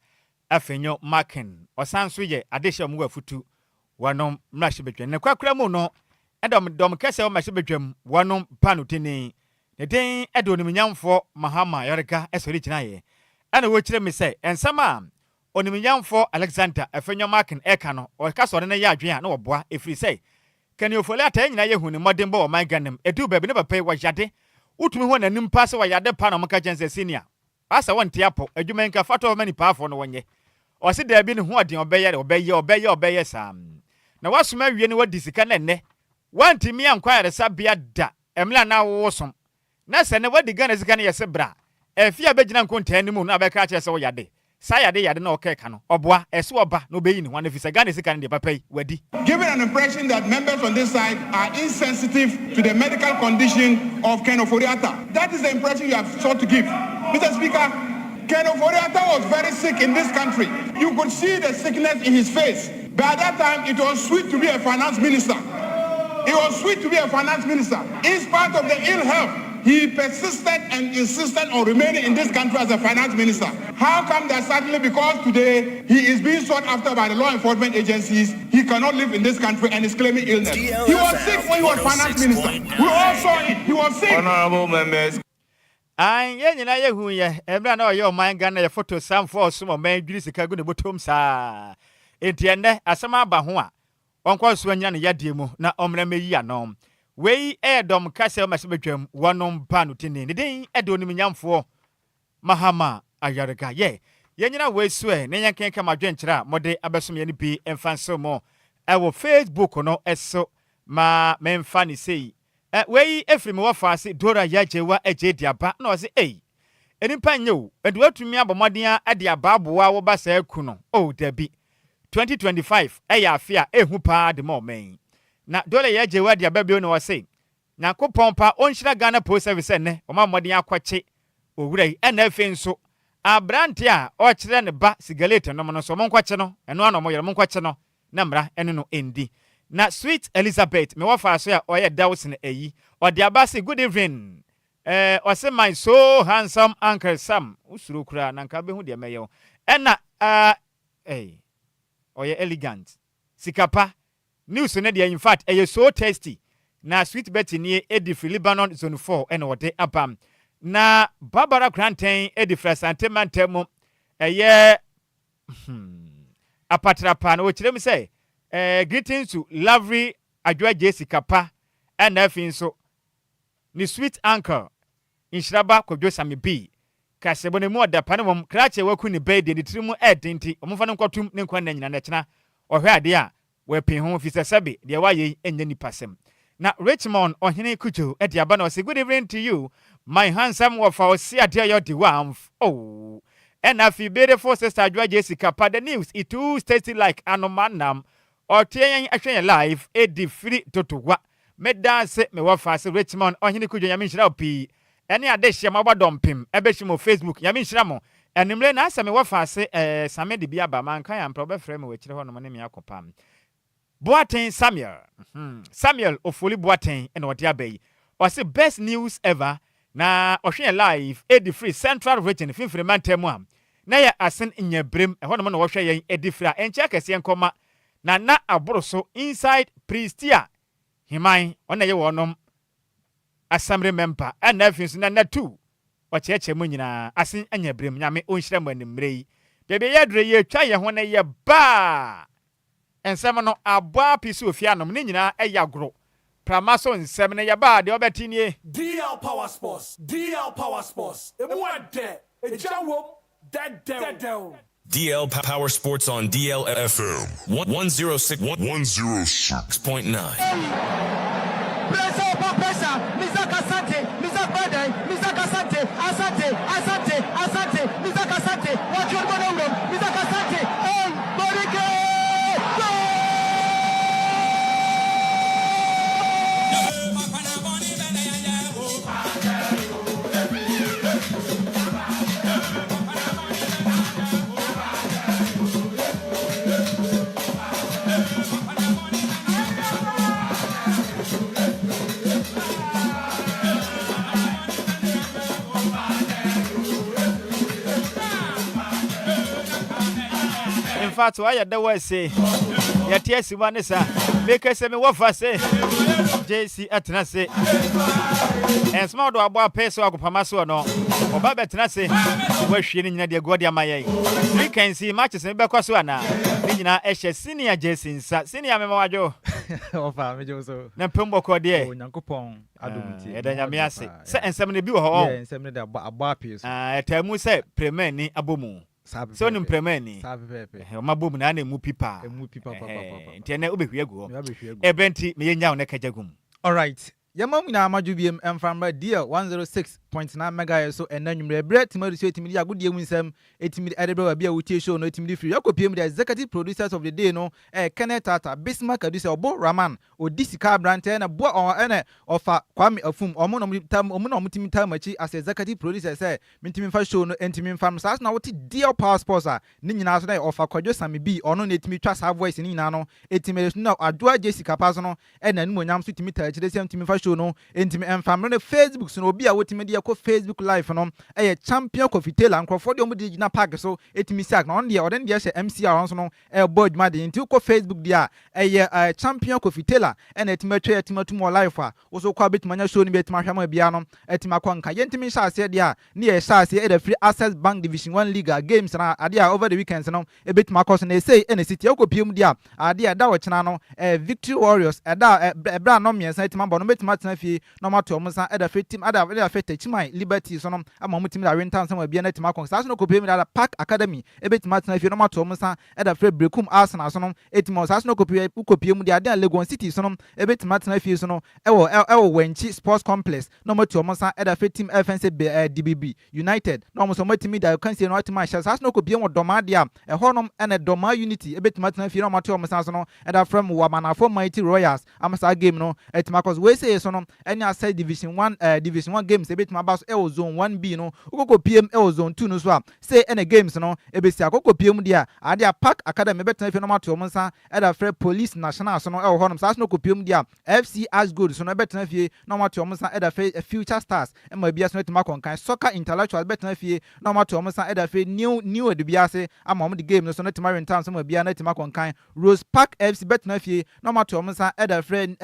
afenyo Markin osanso ye adehye mu afutu wanum mashebetwam ne kwakra mu no edom kese wa mashebetwam wanum panu tinini ne den edonim nyamfo Mahama Yorika esori kinaye ana wo kire me se ensama onim nyamfo Alexander afenyo Markin eka no o ka so ne ya adwen a na oboa efiri se Kani ofole ata nyina ye hunu modern bo man ganem edu baby ne papa wa yade utumi ho nanim pa se wa yade pa na maka jense senior asa wonte apo adwuma nka fato mani pa afo no wonye o se da bi ne ho ade obeye sam na wasoma wie ne wadi sika na ne wantimi Enquires sabia da emla na wosom na se ne wadi Ghana sika ne yese bra efia begina nkonta animu na abeka cha se wo yade yade na okeka no oboa ese oba no beyi ni wan efisa Ghana sika ne de papa wadi. Given an impression that members on this side are insensitive to the medical condition of Ken Oforiatta. That is the impression you have sought to give. Mr. Speaker, Ken Oforiatta was very sick in this country. You could see the sickness in his face. By that time, it was sweet to be a finance minister. It was sweet to be a finance minister. In spite of the ill health, he persisted and insisted on remaining in this country as a finance minister. How come that suddenly, because today he is being sought after by the law enforcement agencies, he cannot live in this country and is claiming illness? DLFM, he was sick when he was finance minister. We all saw it. He was sick. Honorable members. Nyina ye hu ye emra na oyo man Ghana ye photo sam for so man dwiri sika gu ne botom sa. Entienne asema aba ho a onkwa so anya ne yade mu na omra meyi anom. Wei edom kase masebetwam wonom panu tini ne den edonim nyamfo Mahama Ayarika ye yenyina wesu ne yankenka madwenkyera mode abesom ye ne bi emfanso mo ewo Facebook no eso ma memfa ni sei wei efrim wo faase Dora yajewa eje diaba na o se enimpa nyew edu atumi abomoden ade ababoa wo ba sa ku no o dabi 2025 eya afia ehu pa de mo men na Dora yajewa de ababio no wase na kopon pa onhyira Ghana Post Service ne o ma moden akwache owurai ena afi nso abrante a o kire ne ba sigalete no no so monkwache no eno ano mo yere monkwache no na mra eno no endi na Sweet Elizabeth me wafa so ya oye Dawson eyi o de abase good evening o say my so handsome Uncle Sam usuru kura na nka be hu de meyo ena oye elegant Sikapa news ne de in fact so tasty na Sweet Betty ni Edif Lebanon zone 4 ena o de abam na Barbara Grantain Edif Santemantem apatrapa na o kire me say greetings to lovely Adjoa Agyei Sikapa and afin so ni sweet uncle Nhyiraba Kwadwo Sammy B kasebone mu oda panemom krache waku ni bede ni trimu edinti omfa no nkwatum ne nkwa na nyina na kyena ohwe ade a wapin ho fisasabe de waye enya ni pasem na Richmond ohene kujo ede aba na say good evening to you my handsome wafa osi ade your the one and afi beautiful sister Adjoa Agyei Sikapa the news it too tasty like anomanam Otiyan atwen live edi free totowa medase me wafa se Richmond ohene kujo nyame nhyira opi ene adehye mabadompem ebehimo Facebook nyame nhyira mo enimre na asa me wafa se same de bia ba man kan ya mprobe frɛ me wekire ho no ne me akopam Boaten Samuel Ofoli Boaten ene odi abai o se best news ever na ohwe live edi free Central Region finfiri mantemu am na ya asen nyabrem ho no na wo hwe yen edi free a enche akese enkoma na aboroso inside Pristia himan ona ye wonom assembly member and afins na two o cheche mu nyina asen anyabrem nyame onhyira mu animrei bebe ye dre ye twa ye ho na ye ba ensem no aboa piece ofia no ne nyina eyagro pramaso nsem ne yaba de obetinie DL Power Sports emuade ejawom dead DL Power Sports on DLFM 106.9. Pressure, Mizaka Sante, Mizaka Sante, watch your money, Mizaka Sante, Borike! In fact, why you don't say? Your tears, Vanessa, make us me what I say. Jessy atna say. And small do about peso or pamaso no. Or Baba Tenase, where she in the Godia Maya. We can see matches in Becoswana. Nina Eshe senior Jessy, senior Memajo. Of family, so. Nampumbo Cordier, Nankopon, Adum, Edanyamiasi. Set and 70 bill home. And 70 about piece. Tell me, say, Premeni Abumu. So nim premeni mabom na na mu pipa ntene obehwiagu ebenti me yenya one kajagum. All right, yamam na amajubiem emfamba deal 106.9 megahertz so enanwumre bre timari so etimidi agudie munsem etimidi edebra wa bia wutie show no etimidi free yakopiem the executive producers of the day no Kenneth Tata Bismarck Aduse Obo Raman Odisika Brante na bo ene ofa Kwame Afum omo no mutimi tamachi as executive producer say mintimi fa show no entimi fam sa na wote deal power sports a ni nyina so na ofa Kwadwo Sammy bi ono na etimi twa sa voice ni nyina no etimi na Adjoa Agyei Sikapa so no ena ni monyam so etimi ta chide sem etimi fa show no entimi enfam no Facebook so no obi a wotimi de ko Facebook live no champion coffee tailor nkrofo de omo de gina park so etimi sak na on de oden de MCR so no board ma de nti ko Facebook dia champion coffee tailor ena etimi atwa etimi mo live a wo so kwa betimanya show ni betima hwama bia no etimi akwanka yentimi shase dia ne ye shase e the free access bank division 1 league games na ade over the weekends no betima akos na say ena city akopiem dia ade da wo chena no Victory Warriors ebra no miensa etimi bo no betima tena fie no mato omsa e the free team ada Chimai Liberty so no amamutimi da rentan sama bia na etimi akon sa so no kopiem da Park Academy e betima tena fie no mato omsa e the free Brekum Arsenal so no etimi sa so no kopiem dia ade Lagos City so no e betima tena fie so no ewo Wenchi Sports Complex no mato omsa e the free team FNC DBB United no mo so matimi da kan se no atima sha sa so no kopiem wo doma dia e honom ene doma Unity e betima tena fie no mato omsa so no e da from Wamanafo Mighty Royals amasa game no etima akos we say so no any aside division 1 games e betima ba so e zone 1B no ukoko PM e zone 2 no so a say ene games no e besi akoko PM dia ade Park Academy betima fie no mato omsa e da free Police National so no e honom sa so no kopiem dia FC Ashgold so no betima fie no mato omsa e da free Future Stars e ma bia so no etima konkan Soccer Intellectual betima fie no mato omsa e da free new edubiase ama om the game no so no etima rentan so ma bia na etima konkan Rose Park FC betima fie no mato omsa e da free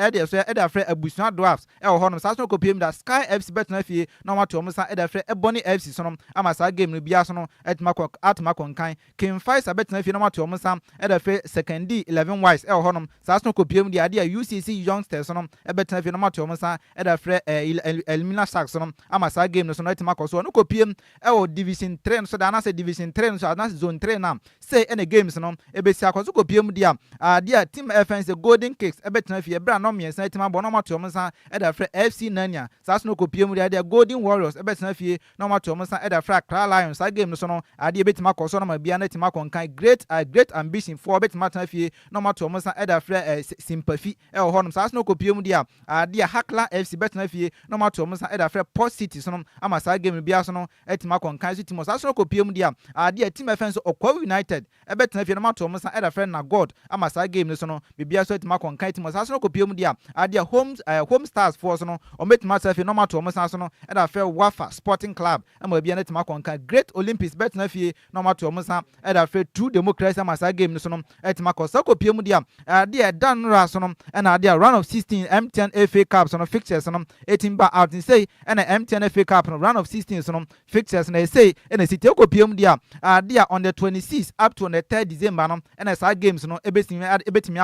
Abusuan Dwarfs e honom sa so no kopiem da Sky FC betima fie no mato omsa e da free Ebony FC so no ama sa game no bia so no etima konkan Enquires betima fie no mato omsa e da free Second D 11 Wise e honom sa so no kopiem dia ade UCC Youngsters so no e betima fie no mato omsa e da free Elimina Sharks so no ama sa game no so no etima koso no kopiem e Division 3 so da na say Division 3 so na Zone 3 na say any games no e be si akoso kopiem dia dia team FNC Golden Cakes e betima fie bra no miensa etima bo no mato omsa e da free FC Nanya sa so no kopiem dia Golden Warriors e betima fie no mato omsa e da free Accra Lions sa game no so no ade betima koso no ma bia na etima konkan great ambition for betima tan fie no mato omsa e da free sympathy e honom sa so no kopiem dia ade Hakla FC betima fie no mato omsa e da free Port City so no ama sa game bia so no etima konkan so timo sa so no kopiem dia ade team FNC Okwa United e betima fie no mato omsa e da free na God ama sa game no so no bia so etima konkan timo sa so no kopiem dia ade Home Stars for so no o betima tan fie no mato omsa so no e ɛda frɛ Wafa Sporting Club ama bia na tima konka Great Olympics bet na fie na ma to omosa ɛda frɛ True Democracy ama sa game no so no ɛtima kɔ sa kopie mu dia de dan ra so no ɛna de round of 16 MTN FA Cup so no fixtures no 18 ba out in say ɛna MTN FA Cup no round of 16 so no fixtures na say ɛna city kopie mu dia de on the 26th up to on the 3rd December no ɛna sa games no ebetimi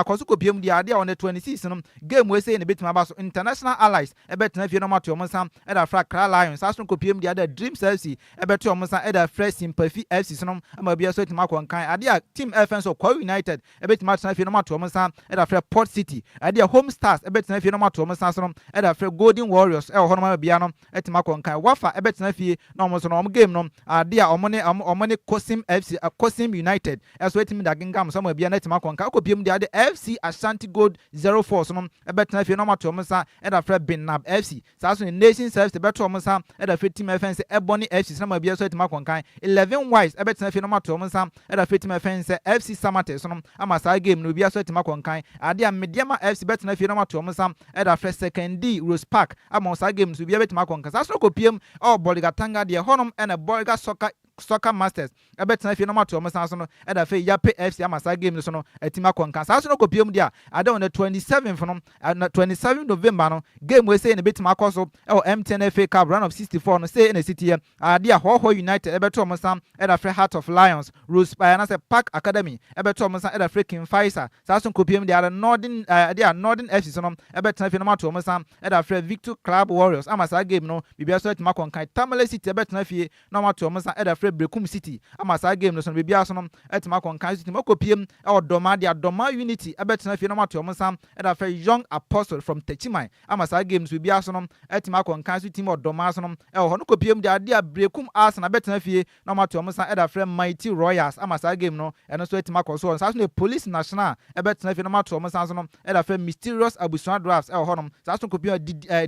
akɔ so kopie mu dia de on the 26th no game we say na betimi aba so International Allies ɛbɛtena fie no ma to omosa ɛda frɛ Accra Lions sa so kopie mu dia de Dreams FC ɛbɛto omosa ɛda frɛ Sympathy FC so no ama bia so tima konkan ade a Team FN so Kwa United ɛbɛtimi atena fie no ma to omosa ɛda frɛ Port City ade a Home Stars ɛbɛtena fie no ma to omosa so no ɛda frɛ Golden Warriors ɛwɔ hɔ no ma bia no ɛtima konkan Wafa ɛbɛtena fie na omo so no game no ade a omo ne Kosim FC Kosim United ɛso ɛtimi da gingam so ma bia na ɛtima konkan kopie mu dia de FC Ashanti Gold 04 so no ɛbɛtena fie no ma to omosa ɛda frɛ Benab FC sa so Nations FC ɛbɛto omosa ɛda frɛ Team FN se Ebony FC so ma bia so ɛtima konkan 11 Wise ɛbɛtena fie no ma to omosa ɛda frɛ Team FN se FC Samate so no ama sa game no bia so ɛtima konkan ade a Mediama FC bɛtena fie no ma to omosa ɛda frɛ Second D Rose Park ama sa game so bia bɛtima konkan sa so kopiem Boligatanga de honom ɛna Bolga Soccer Masters ɛbɛtena fie no ma to omosa so no ɛda frɛ Yape FC ama sa game no so no ɛtima konkan sa so no kopiem dia ade on the 27th no 27 November no game we say na betima akɔ so MTN FA Cup round of 64 no say na city ade a Hoho United ɛbɛto omosa ɛda frɛ Heart of Lions Rose na say Park Academy ɛbɛto omosa ɛda frɛ King Faisal sa so kopiem dia Northern FC so no ɛbɛtena fie no ma to omosa ɛda frɛ Victor Club Warriors ama sa game no bibia so ɛtima konkan Tamale City ɛbɛtena fie no ma to omosa ɛda frɛ Brekum City ama sa game no so bibia so no ɛtima konkan city makopiem Doma Unity ɛbɛtena fie no ma to omosa ɛda frɛ Young Apostle from Techimai ama sa games bibia so no ɛtima konkan so team Doma so no ɛwɔ hɔ no kopiem de ade a Brekum Arsenal ɛbɛtena fie no ma to omosa ɛda frɛ Mighty Royals ama sa game no ɛno so ɛtima kɔ so sa so Police National ɛbɛtena fie no ma to omosa so no ɛda frɛ Mysterious Abusua Drafts ɛwɔ hɔ no sa so kopiem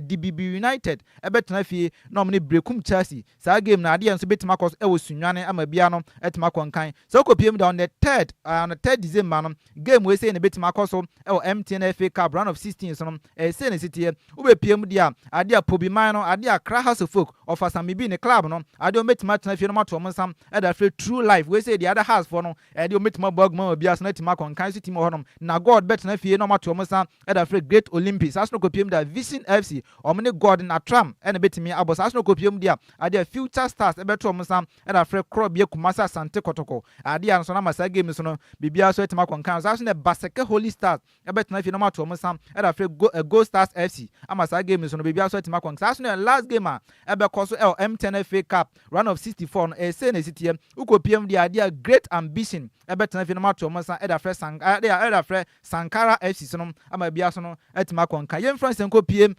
DBB United ɛbɛtena fie no mo ne Brekum Chelsea sa game na ade nso bɛtima kɔ so ɛwɔ Sunwane ama bia no ɛtima konkan so kopiem de on the 3rd December no game we say na bɛtima kɔ so ɛwɔ MTN FA Cup round of 16 so no say na city ube PM dia ade a Pobi Man no ade a Accra House of Folk of Asamibi ne club no ade o metima tena fie no ma to omosa ɛda frɛ True Life we say the other house for no ade o metima bogman obia so na tima konkan so team hɔ no na God betena fie no ma to omosa ɛda frɛ Great Olympics asno kopiem da Vision FC omne God na Tram ɛna betimi abos asno kopiem dia ade a Future Stars ɛbɛto omosa ɛda frɛ Krobie Kumasa Sante Kotoko ade a so na masa game so no bibia so tima konkan so asno Baseke Holy Stars ɛbɛtena fie no ma to omosa ɛda frɛ Go Stars FC ama sa game so no bibia so tima konkan so na last game a ɛbɛkɔ so MTN FA Cup round of 64 no say na city ukopiem dia ade a Great Ambition ɛbɛtena fie no ma to omosa ɛda frɛ Sankara FC so no ama bia so no ɛtima konkan yɛn France nko PM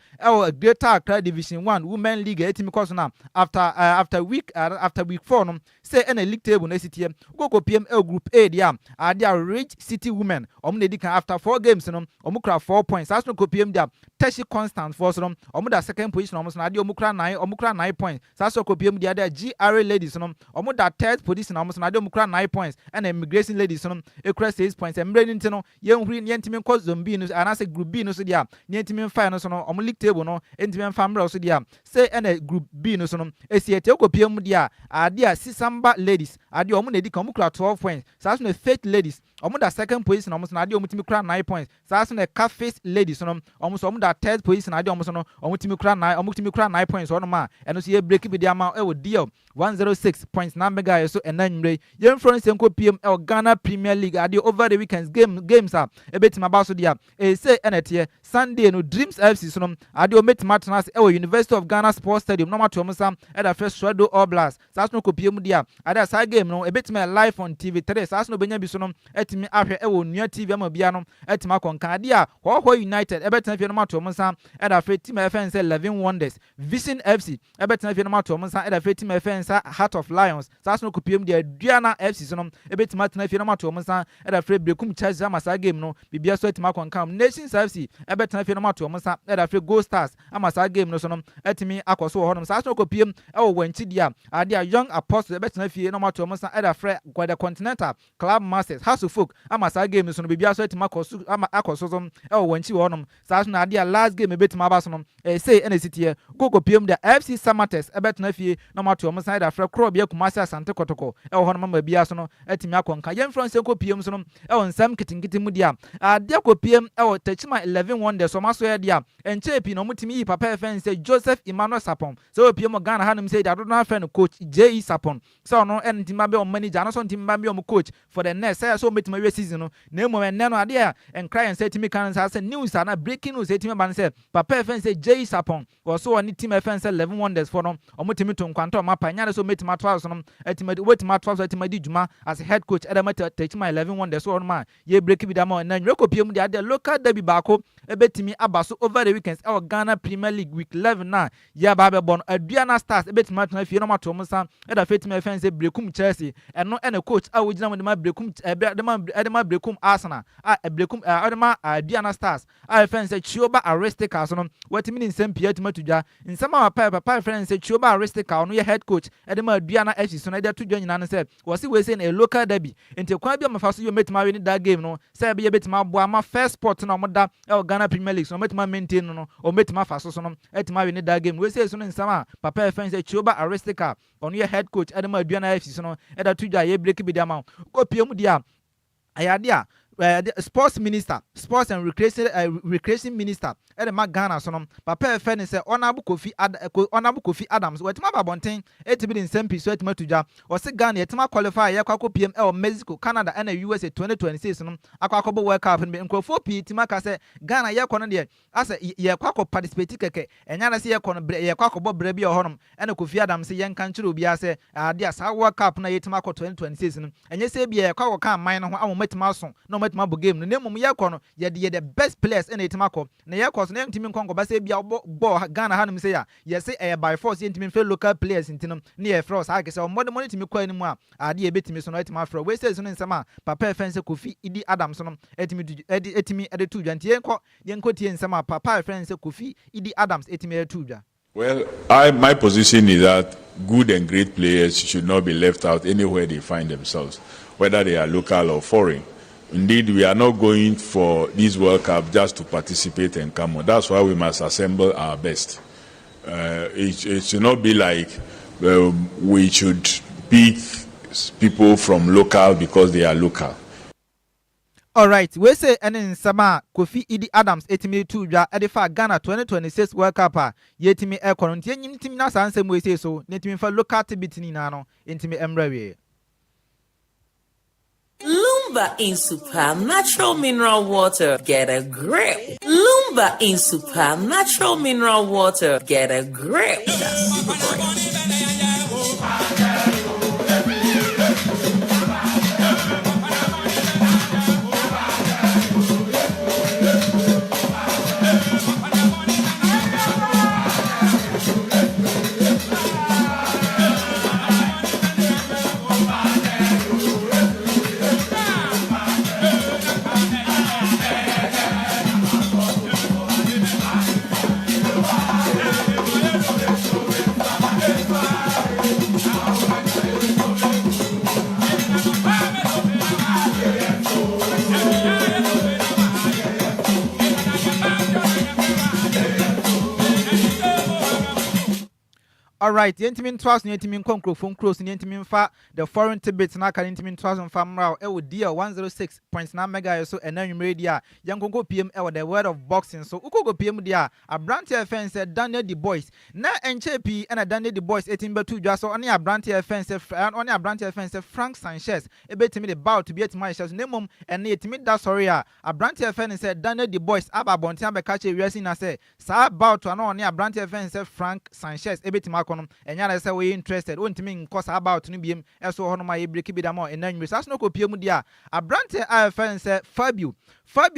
Greater Accra Division 1 Women League ɛtimi kɔ so na after week 4 no say ɛna league table na city ukopiem group A dia ade a Rich City Women omne edikan after 4 games no omukra 4 points asno kopiem dia Teshi Constant for so omuda second position omo so na ade omukra 9 points saso kopiem dia de GRA Ladies no omuda third position omo so na ade omukra 9 points and Immigration Ladies no ekra 6 points embre nti no yenhuri yentimi nko zombi no anase group B no so dia yentimi mfa no so no omo league table no entimi mfa mbre so dia say and group B no so no esiete kopiem dia ade a Sisamba Ladies ade omo na edikan omukra 12 points saso na Faith Ladies omuda second position omo so na ade omutimi kra 9 points saso na Cafes Ladies no omo so omuda third position ade omo so no omutimi kra 9 points ono ma eno so ye break bi dia ma e wo deal 106.9 mega so enanwre ye influence enko PM Ghana Premier League ade over the weekends games a ebetima ba so dia say enete Sunday no Dreams FC so no ade o metima tena e wo University of Ghana Sports Stadium no ma to omo e da first Shadow All Blast saso no ko PM dia ade sa game no ebetima live on TV3 saso no benya bi so no etimi ahwe e wo Nua TV ama bia no etima konkan ade a Hoho United ebetena fie no ma to omo e da frɛ Team FN say 11 Wonders Vision FC ebetena fie no ma to omo e da frɛ Team FN say Heart of Lions saso no ko PM dia Aduana FC so no ebetima tena fie no ma to omo e da frɛ Brekum Chelsea ama sa game no bibia so etima konkan Nations FC ebetena fie no ma to omo e da frɛ Go Stars ama sa game no so no etimi akoso ho no saso no ko PM e wo wanchi dia ade a Young Apostle ebetena fie no ma to omo e da frɛ Gwada Continental Club Masters House of folk ama saa game so no bibia so etima akoso ama akoso so wanchi wo nom saa so na ade last game ebetima aba so no say ene sitie koko piem the FC Samates ebetena fie na mato mo side afra kro bia kumase asante kotoko ho no mama bia so no etimi akonka yen france ko piem so no nsam kitinkiti mu dia ade ko piem tachima 11 wonders so maso ya dia enche pi no mutimi yi papa efen say Joseph Emmanuel Sapon so piem Ghana hanum say that don't have coach J Sapon so no entima be on manager no so entima be on coach for the next say so metima we season no na emo enne no ade a Enquires say timi kan say news na breaking news etimi ban say papa efen say J Sapon so on team efen say 11 wonders for no omutimi to nkwanto mapa nya so metima to so no etima wetima to so etima di juma as head coach edamata tachima 11 wonders so on ma ye break bi da ma na nwe ko piem di ade local derby baako ebetimi abaso over the weekends Ghana Premier League week 11 na ya ba be bon Adjoa Stars ebetima to fie no mato mo san eda fetima efen say brekum Chelsea eno ene coach awogina mo de ma brekum edema brekum Arsenal brekum edema Adjoa Stars efen say Chioba Aristica so no watimi nsem pia tima tudwa nsem ma papa efen say Chioba Aristica no ye head coach edema Adjoa FC so na eda tudwa nyina no say wose we say a local derby enti kwa bia mafaso yo metima we ni that game no say be betima bo ama first spot no mo da Ghana Premier League so metima maintain no o metima faso so no etima we ni that game we say so no nsama papa efen say Chioba Aristica on your head coach edema Adjoa FC so no eda tudwa ye break bi dia ma ko pie mu dia ayadia sports minister sports and recreation minister edema Ghana so no papa efen say honorable Kofi Adams wetima babonten etibi din sempi so etima tudwa o se Ghana etima qualify ye kwako PM Mexico Canada and USA 2026 no akwako World Cup no nkofo pi etima ka say Ghana ye kono de asa ye kwako participate keke enya na se ye kono ye kwako bo bra bi ohonom ene Kofi Adams se ye nka nkire obi ase ade asa World Cup na yetima ko 2026 no enye se bi ye kwako kan man no ho amometima so no metima bo game no nemum ye kono ye the best players ene yetima ko na ye koso na ntimi nkonko ba se bia bo Ghana hanum se ya ye se by force ye ntimi fe local players ntinum na ye frost ha ke se omode money timi kwa animu a ade ye betimi so no etima fro we say so no nsama papa efen se Kofi Idi Adams no etimi edetu dwa ntie yenko tie nsama papa efen se Kofi Idi Adams etimi edetu dwa. Well, my position is that good and great players should not be left out anywhere they find themselves, whether they are local or foreign. Indeed, we are not going for this World Cup just to participate and come on. That's why we must assemble our best. It should not be like we should pick people from local because they are local. All right, we say enen sama Kofi Idi Adams etimi tudwa edifa Ghana 2026 World Cup yetimi ekonontie nyimtimi na sansem we say so netimi fa local tibitini na no entimi emrawe. Lumba in Super Natural Mineral Water. Get a grip. Lumba in Super Natural Mineral Water. Get a grip. All right, yentimin twas no yentimin konkrofon close no yentimin fa the foreign Tibet na ka yentimin twas on famra e wo dia 106.9 MHz so enanwum radio yankonko PM e wo the word of boxing so ukogo PM dia abrante FM said Daniel the boys na enche pi na Daniel the boys etimba tu dwa so oni abrante FM said oni abrante FM said Frank Sanchez e betimi the bout to be etima Sanchez nemom ene yetimi da sorry a abrante FM said Daniel the boys aba bonte abeka che wiase na say sa bout to oni abrante FM said Frank Sanchez e betima enya na say we interested wontimi nkosa about no biem eso ho no ma ye break bi da ma enanwum so no ko piem dia abrante AFN say Fabio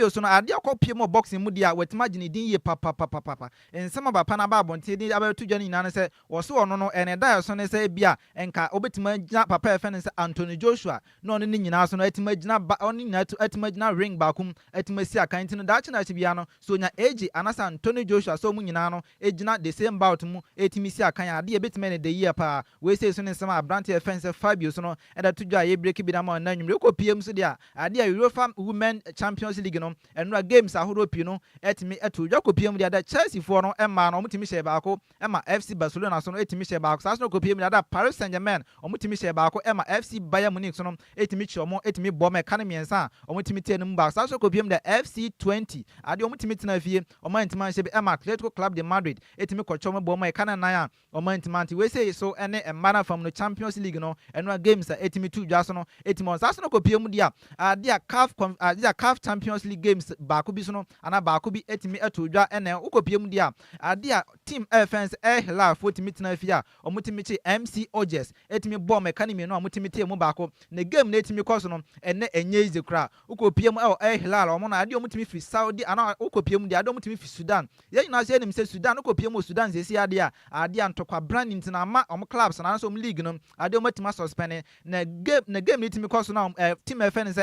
so no ade akopiem boxing mu dia wetima gine din ye papa ensema ba pana ba bonte din abetu dwane na say wo so ono no ene da so ne say bia enka obetima gina papa AFN say Anthony Joshua no no ni nyina so no etima gina ba oni na etima gina ring bakum etima si akanti no da china bia no so nya AJ anasa Anthony Joshua so mu nyina no ejina the same bout mu etimi si akan ade betime de year pa we say so ne nsema abrante offense Fabio so no and Adjoa Agyei break bi na ma na nwumre ko PM so dia ade a UEFA Women Champions League no enra games ahoro pi no etimi eto dwa ko PM dia da Chelsea for no emma no mutimi share baako emma FC Barcelona so no etimi share baako sa so no ko PM dia da Paris Saint-Germain omutimi share baako emma FC Bayern Munich so no etimi chomo etimi bo me kan miensa omutimi tie no mba sa so ko PM da FC 20 ade omutimi tena fie omantima shebe emma Atletico Club de Madrid etimi ko chomo bo me kan nan a omantima we say so ene emma from the Champions League no enra games a etimi tu dwa so no etimi sa so no ko PM dia ade a CAF Champions League games baako bi so no ana baako bi etimi eto dwa ene uko PM dia ade a team fans highlife otimi tena fie a omutimi chi MC Ojes etimi bo me kan mi no omutimi tie mu baako na game na etimi koso no ene enye ize kra uko PM hilal omo na ade omutimi fi Saudi ana uko PM dia ade omutimi fi Sudan ye nyina se enim se Sudan uko PM Sudan se si ade a ade antokwa brand ntina ma omo clubs na so league no ade omutima suspend na game etimi koso na team fans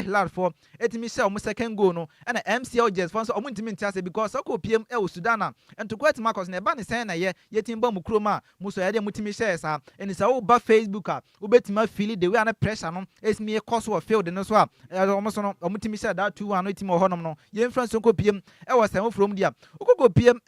hilal for etimi se omo second goal no na MC Ojes for so omutimi ntia because uko PM Sudan na entokwa etima koso na eba ne sen na ye timba mu kroma muso ya de mutimi share sa eni sa wo ba Facebook a wo betima feel the way and pressure no esmi cost of field no so a omo so no mutimi share that 2-1 no timi honom no ye influence ko PM wo sem from dia ukoko PM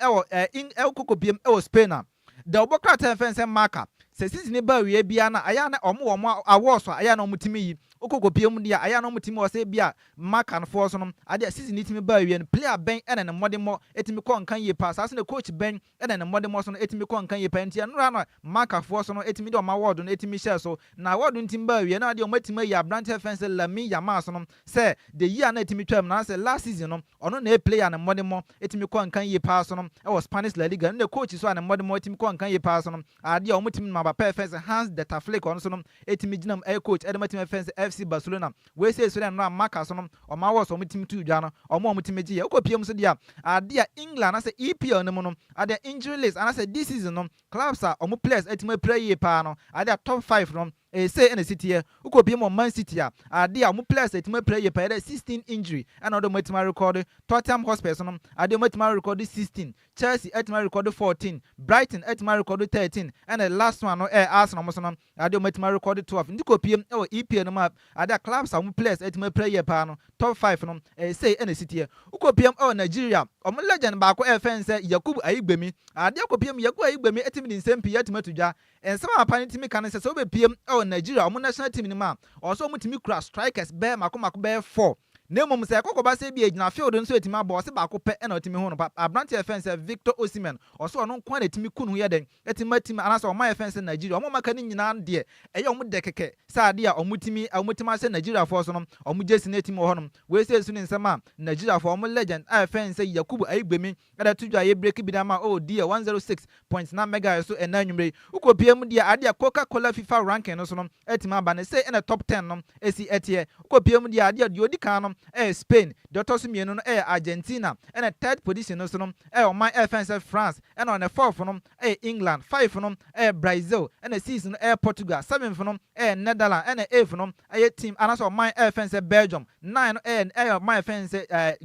ukoko PM Spain a da obokra ten fence marker se season ba wie bia na aya na omo awards aya na omutimi yi ukoko PM dia aya na omutimi o se bia marker no force no ade season itimi ba wie no player ben ene ne modemo etimi ko nkan ye pass as na coach ben ene ne modemo so no etimi ko nkan ye pa ntia no no marker force no etimi de award no etimi share so na award ntimi ba wie na ade omatimi ya branch fence lami ya ma so no se the year na etimi twam na se last season no ono na player ne modemo etimi ko nkan ye pass no e was Spanish La Liga na coach so na modemo etimi ko nkan ye pass no ade omatimi ma ba fence Hans de Taflek on so no etimi ginam coach edematimi fence FC Barcelona we say so na marker so no o ma was omatimi tu dwa no o ma omatimi gi ye ko PM so dia ade a England na se EPL no no ade injury list and I say this season no clubs are omo players etimi play ye pa no ade top 5 no say in the city here uko PM Man City a ade a mo players etimi play ye pa 16 injury and odo matima record Tottenham Hotspur no ade matima record 16 Chelsea etimi record 14 Brighton etimi record 13 and the last one no Arsenal mo so no ade matima record 12 ndiko PM EPL no ma ade clubs are mo players etimi play ye pa no top 5 no say in the city here uko PM Nigeria omo legend ba ko fence Yakubu Ayigbemi ade ko PM Yakubu Ayigbemi etimi ni nsempia etimi tudwa ensema apani timi kan se so be PM Nigeria omo national team ni ma also omo timi kura strikers be makoma be 4 Nemom se kokoba se bi agina field nso etima ba se ba ko pe na otimi hu no Abrante fence Victor Osimhen also ono kwa na etimi kunu ye den etima team anasa o my fence Nigeria omo maka ni nyina de eye omo de keke sa ade a omutima se Nigeria for so no omo Jessy na etimi ho no we se su ni nsema Nigeria for omo legend fence Yakubu Ayigbemi ada Adjoa Agyei break bi da ma dear 106.9 mega so enanwumre uko PM dia ade a Coca-Cola FIFA ranking no so no etima ba ne se na top 10 no esi etie uko PM dia ade a odi kan no Spain, the other mienu no Argentina, and a third position no so no my fence France, and on the fourth no England, 5 no Brazil, and a season Portugal, 7 no Netherlands, and a 8 no team, and also my fence Belgium, 9 my fence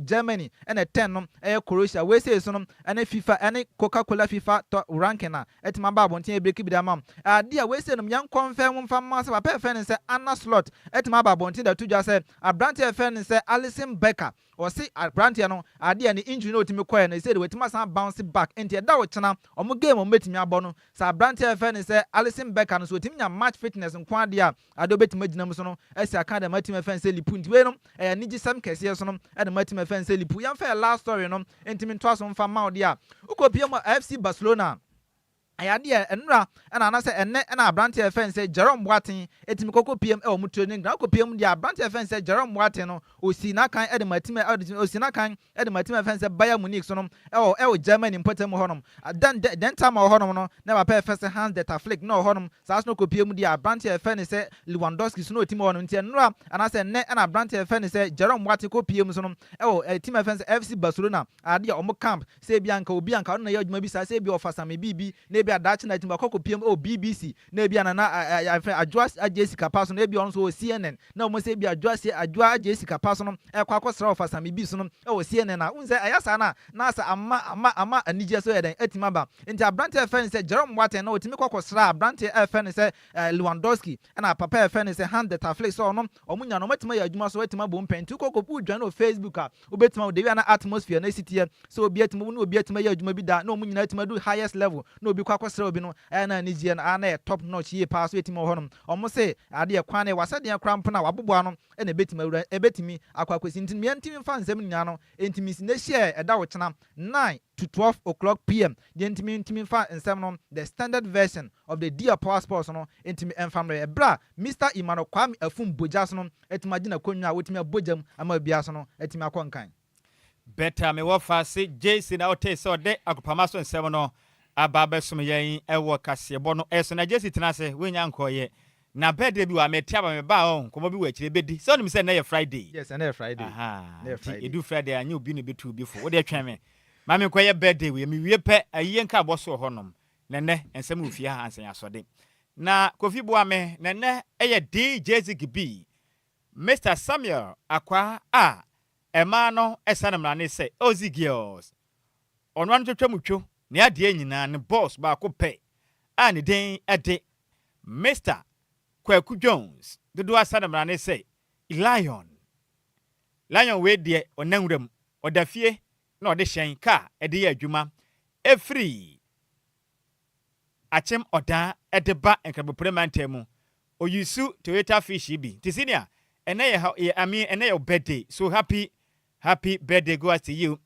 Germany, and a 10 no Croatia. We say so no and FIFA and Coca-Cola FIFA ranking na et my babo ntia break bi da mam dia we say no yan confirm from mass pa fence Anna slot et my babo ntia da to just say Abrante fence Alison Becker or say Abrante no ade ani injury no timi koye na say the wetima san bounce back enti da wo chena omo game o metimi abo no sa Abrante fence Alison Becker no so timi nya match fitness nkwa de a ade obetima ginam so no esi aka da matimi fence lipu nti we no niji sam kese so no e da matimi fence lipu yan fa last story no entimi ntwa so mfa ma ode a ukopiem FC Barcelona ayade enra na anase enne na Abrante fence Jerome Boateng etimi koko PM o mu training na koko PM dia Abrante fence Jerome Boateng no osina kan e de matime osina kan e de matime fence Bayern Munich so no e Germany importem honom den time honom no na ba fence Hans de Taflek no honom sa so koko PM dia Abrante fence Lewandowski so no timi honom nti enra anase enne na Abrante fence Jerome Boateng koko PM so no team fence FC Barcelona ade o mu camp se bianca obianca no na ya adwuma bi sa se bi ofasa me bibi na be a Dutch night makoko PM o BBC na be na Adjoa Agyei Sikapa so na be on so CNN na mo say be Adjoa Agyei Sikapa so no e kwa kwasra of Sammy bi so no e wo CNN na unse ayasa na asa ama anije so yeden etima ba nti abrante fan say Jerome Waten na otimi kwasra abrante fan say Lewandowski na papa fan say hand the tafle so no omunya no matima ya adwuma so etima bo mpenti kokopu dwan no Facebook a obetima de wi na atmosphere na city so obi etima no obi etima ya adwuma bi da na omunya etima do highest level na obi kwasra obi no na anije na top notch ye pass etima ho no omo say ade kwane wasade kramp na waboboa no na ebetimi akwakwesi ntimi ntimi fa nsem nya no ntimi si na share eda wo chena 9 to 12 o'clock p.m. The ntimi fa nsem no the standard version of the Dear Power Sports no ntimi enfamre ebra Mr. Imano Kwame Afum Bojas no etimagina konwa wotimi abojam ama biaso no etimi akonkan better me wo fa se Jessy na ote so de akopama so nsem no ababa som yen ewo kasebo no eso na Jessy tena se wenya nkoye na birthday bi wa metia ba me ba on komo bi wa kire bedi so nim se na ye Friday yes na ye Friday na ye Friday edu Friday anyi obi no betu bi fo wo de twen me ma me koye birthday we mi wie pe ayi nka boso honom nene ensem ofia ha ansen asode na kofi bo ame nene eye DJ Zigibi Mr. Samuel Akwa ema no esanamra ne se Ozi Girls ono an twetwamutwo ne ade nyina ne boss ba ko pe ne den ade Mr. Kwaku Jones dodo asanamra ne se Lion we de onanwuram odafie na ode hyen ka ede ya adwuma efri achem oda ede ba enkraboprenantemu oyusu Toyota fish bi tisinia ene ene your birthday so happy birthday goes to you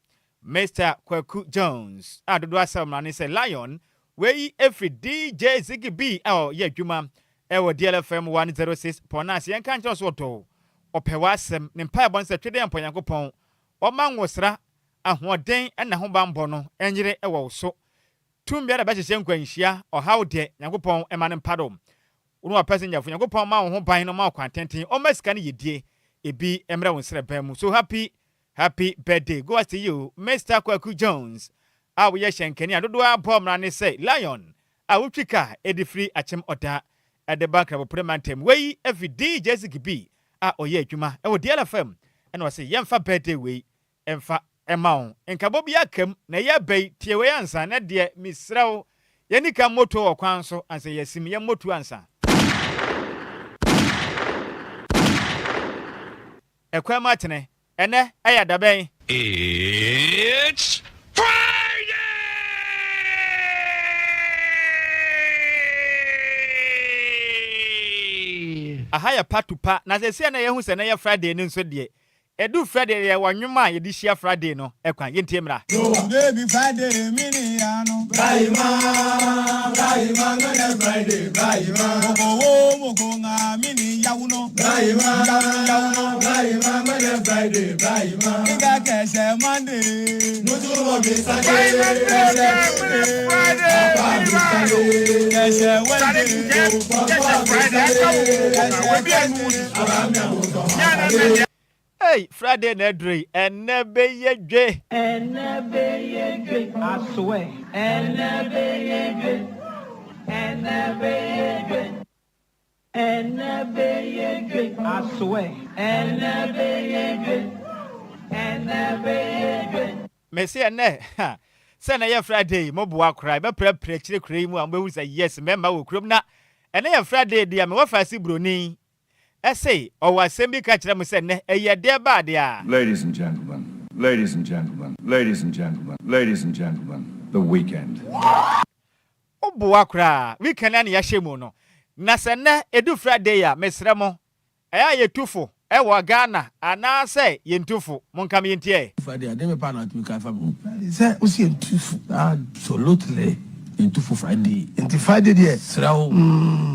Mr. Kwaku Jones adodo asanamra ne se Lion we every DJ Zigibi ya adwuma ewo DLFM 106.9 yenka ncho so to opewasem ne mpa bon se twede ampo Yankopon o manwosra ahoden na ho bambo no enyere ewo so tumbia da ba hye nkwanhia o hawde Yankopon ema ne mpadom unu wa passenger fu Yankopon ma ho ban no ma kwantenten o masika ne yedie ebi emre wonsre ban mu so happy birthday goes to you Mr. Kwaku Jones we ye shenkani adodo abomra ne say Lion wutwika edifri achem oda at the back of a premantem way every DJ Zigibi oye adwuma e wo DLFM and was say yemfa birthday way emfa emao enkabobi akam na ye bai tie we ansa na de misrawo yenika moto okwan so ansa yesim ye moto ansa ekwa matene ene aya daben it's ahaya patupa na se na yehu se na ye Friday ni nso de edu Friday ye wanwuma ye di shia Friday no ekwan yentie mra baby Friday mini ano Braima ngene Friday Braima moko nga mini yawuno Braima ngene Friday Braima inga kese Monday mutumo bi Sunday Hey, Friday na dre enebe yedwe I swear enebe yedwe I swear enebe Messi ene se na ye Friday mo boa krai be prepare chire krai mu ambe hu say yes member wo krom na ene ye Friday dia me wo fasi broni say o wasem bi ka kire mu se ne eye de ba de a Ladies and gentlemen, the weekend. O boa kra weekend na ya hye no na se ne edu Friday ya mesre mo ye tufo wa Ghana ana say ye ntufo monka me ntie Friday I dem pa na to ka fa me say o si ntufo absolutely ntufo Friday Into Friday there. srawo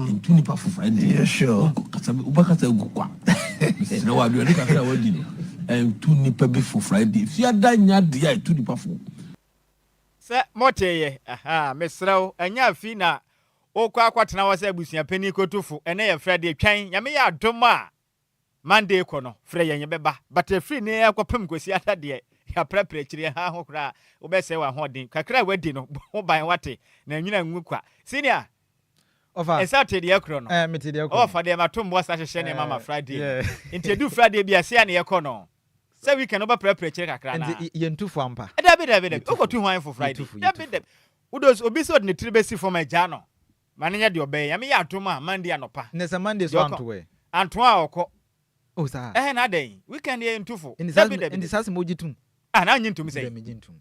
ntu nipa for Friday Yeah, sure. kasa ubakasa gukwa srawo adu ni kasa wadi no ntu nipa be for Friday fi adanya de ya ntu nipa for se moteye mesrawo anya afi na okwa akwatena wa say abusia pani kotufo ene ye Friday twan nyame ya adom a Monday kono frɛ yenye beba but free ne akopem kosi atade ya prepare chire ha ho kra obese wa hodin kakra wadi no ho ban wate na nwina ngu kwa senior Ofa esate de ekro no meti de ekro ofa de matombo sa hwehwe ne mama Friday nti edu Friday bia se na yekọ no se weekend oba prepare chire kakra na nti yentufu ampa dabi okotu hwan for Friday dabi udos obi so de tire besi for my jano manenya de obey ya me ya atoma Monday anopa nesa Monday so antowe anto a okọ o sa na den weekend ye ntufo dabi sase mojitum na nyintum sei mejintum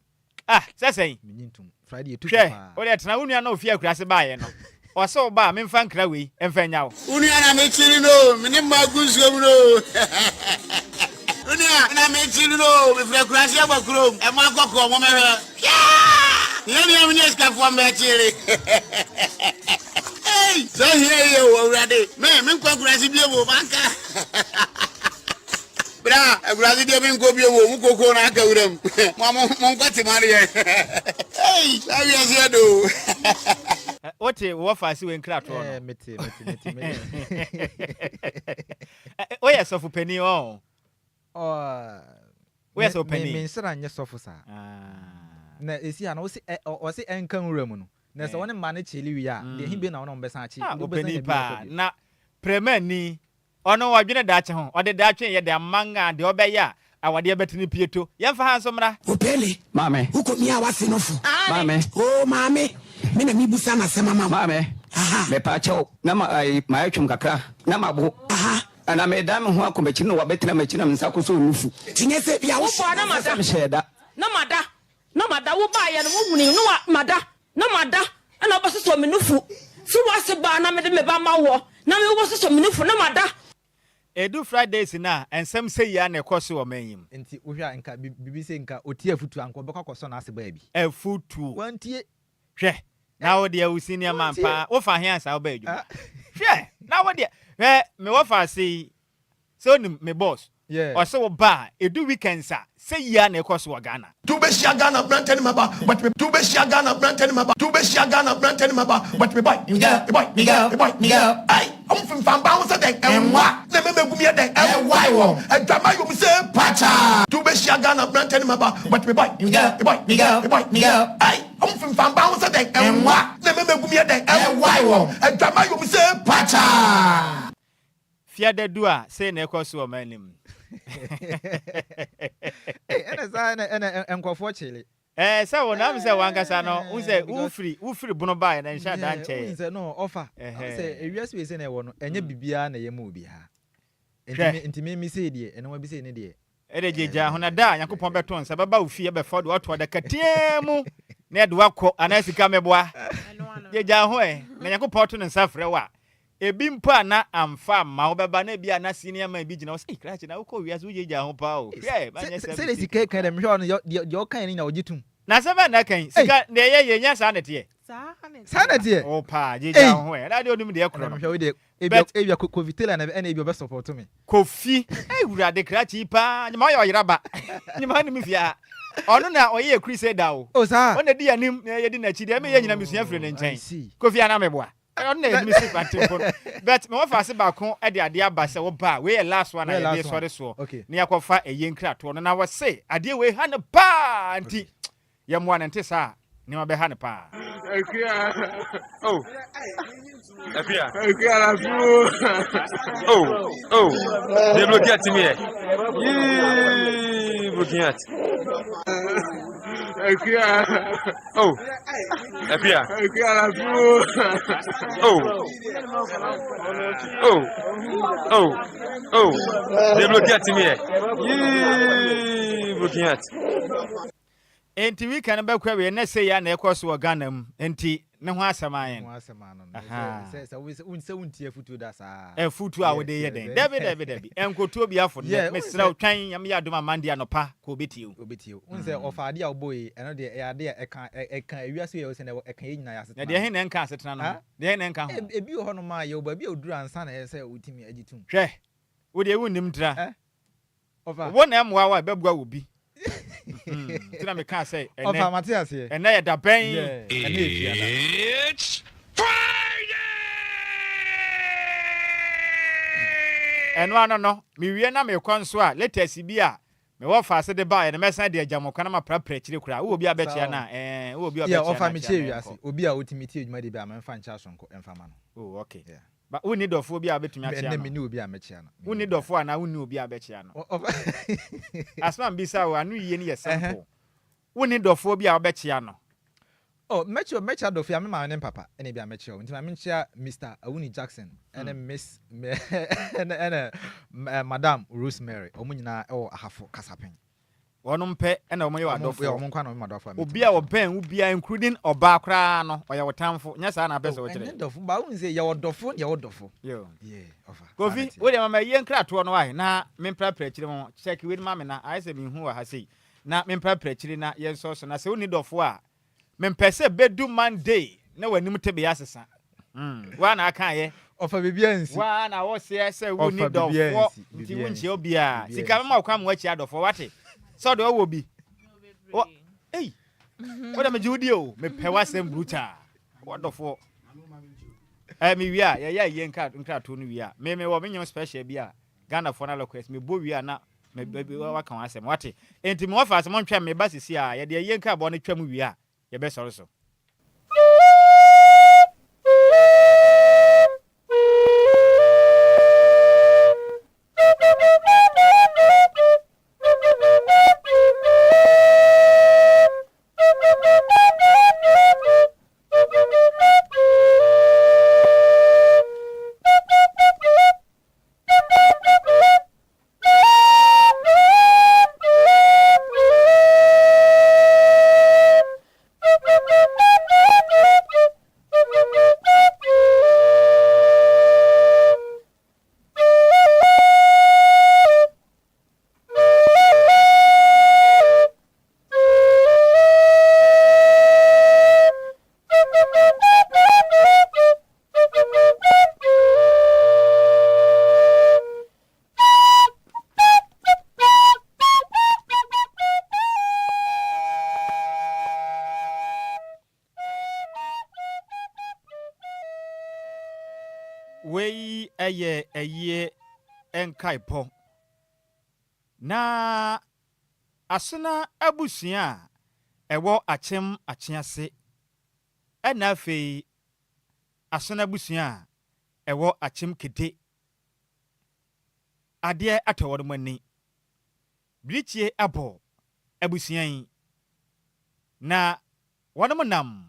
sase mejintum Friday etufu pa o le tena unua na ofia akurase baaye no o se oba me mfa nkra we emfa nya wo unua na me chiri no me ne magunsuom no unua na me chiri no me fra akurase abakrom e ma akọkọ mo mehwe ya me skafo me chiri so here you already me nkwa akurase bi wo banka bra akurase bi me nko bi wo mu koko na aka wuram mo nkwati mare ye sabi asedo ote wo fa si we nkra to no meti oya sofu pani o oya sofu pani me nsira nye sofu sa na esi ana o si enkan wuram no na se woni ma ne cheli wi a de himbe na wona mbesa achi wo besa pa na premier ni ono wadwene daache ho ode daache ye de amanga de obeya awade betini pieto yemfa hanso mra opele mame uko mi awase no fu mame oh mame me na mi busa na sema mama mame me pa chao na ma atwum kakra na mabo ana me da me ho akomachi no wabetra machi na msako so nufu tinye se bia wo na mada me sheda na mada wo ba ye no wo huni no mada na mada ana ba so me nufu so wase ba na me de me ba ma wo na me wo so me nufu na mada edu Fridays na ensem se ya na ekoso o manyim nti ohwa nka bibi se nka otie afutu anko bekwakoso na ase ba bi afutu wantie hwe na wo de awusi ni amampa wo fa hian sa wo ba edu hwe na wo de me wo fa se so ni me boss o se wo ba edu weekends a se ya na ekoso o Ghana tu be shia Ghana brand maba but me tu be shia Ghana brand maba tu be shia Ghana brand maba but me boy ai I'm from Famba so den enwa na me gumi den enwa wo adwama yo se pacha tu be shia Ghana brand maba but me boy ai I'm from Famba so den enwa na me gumi den enwa wo adwama yo se pacha fiade dua se na ekoso o manim ena enkofo chile se wona am se wankasa no unse ufiri buno bae na nsha dan che unse no offer se ewiase we se na ewo no enye bibia na yema obi ha ntimi mi se die ena wa bi se ne die ede jeja ho na da yakopon beton se baba ofie be fo de wato da katiemu na de wakọ anasika meboa jeja ho na yakopon to ne nsafre wa ebi mpa na amfa ma obeba na bia na senior man bi gina o say crash na uko wiase ujeja ho pa o banye se sika kan dem hwe no yo kan ni na ogitum na seba na kan sika na ye nya sa na tie o pa jeja ho na de onum de ekro no hwe we de ebia kovitela na ebia be support me kofi ewura de crash pa nyama yo yeraba nyama ni mfia ono na oye crusader o sa ona di anim ye di na chi de me ye nyina mesua fre ne nchen kofi ana meboa na me see pattern but me wafa se ba kon e de ade aba se wo ba we last one na dey sorry so na yakofa eyen krato no na wo se ade we ha ne pa anti ye mo na nte sa ni ma be ha ne pa oh Apia la fu oh they block at me blocking at oh Apia la fu oh they block at me blocking at enti we kan be kwa we na say ya na ekoso o Ghana mu enti ne ho asemayen no se unse untie futu da sa futu a we de ye den dabi enkoto bi afo ne mesra twan yam ya doma mande anopa ko betiu unse ofade a oboyi eno de e ade eka ewiase ye se na eka nyina ya setena de he na nka setena no de he na nka ho ebi ho no ma ye oba bi oduru ansa na se utimi agitum hwe wo de wunnim tra wo na emwa wa bebua wo bi tina me kan say Ofa Matthias here ena ya da ben it's Friday eno ano no mi wie na me kwanso a latest bi a me wo fa se de ba na mesa de agyamokwa na ma prapra chire kura wo obi abechia na wo obi abechia yeah offer me che wiase obi a wotimi tie adwuma de bi a memfa ncha sonko emfa ma no oh okay but we need of obi abetumi achia no me ni obi amechia no we need of na we ni obi abechia no asma mbisa wo anu yiye ni yesample we need of obi abechia no oh mecha do fia me ma ne papa ene bi amechia o ntima menchia Mr. Awuni Jackson ene Miss ene Madam Rosemary omunyina e ahafo kasapen wonom pe ena omo ye wadofo ya omo kwa na madofo obi a oben obi a including oba kra no oya wotamfo nya sa na pese wo kire ndofo ba unze ya wodofo yo yeah offer Kofi we de mama ye nkra to no wa na mempra pra kire mo check we mama na I say me hu wa ha sei na mempra pra kire na ye so na se woni dofo a mempese bedu Monday na wanim tebe ya sesa wa na aka ye offer bibia nsi wa na wo se woni dofo nti wonche obi a sika mama kwa mo achi adofo wate so do wo bi o hey what am judi o me pe wasem bruta wonderful mi wi a ye nkra to no wi a me wo me nyem special bi a Ghana for na request me bo wi a na me wa kan wasem wate enti me ofa asem ntwa me ba sisi a ye de ye nkra bo no twam wi a ye be soro so we eye enkaipo na asena abusia ewo achem achiase ena fe asena abusia ewo achem kede ade ataworo mani brichie abo abusia yi na wonomonam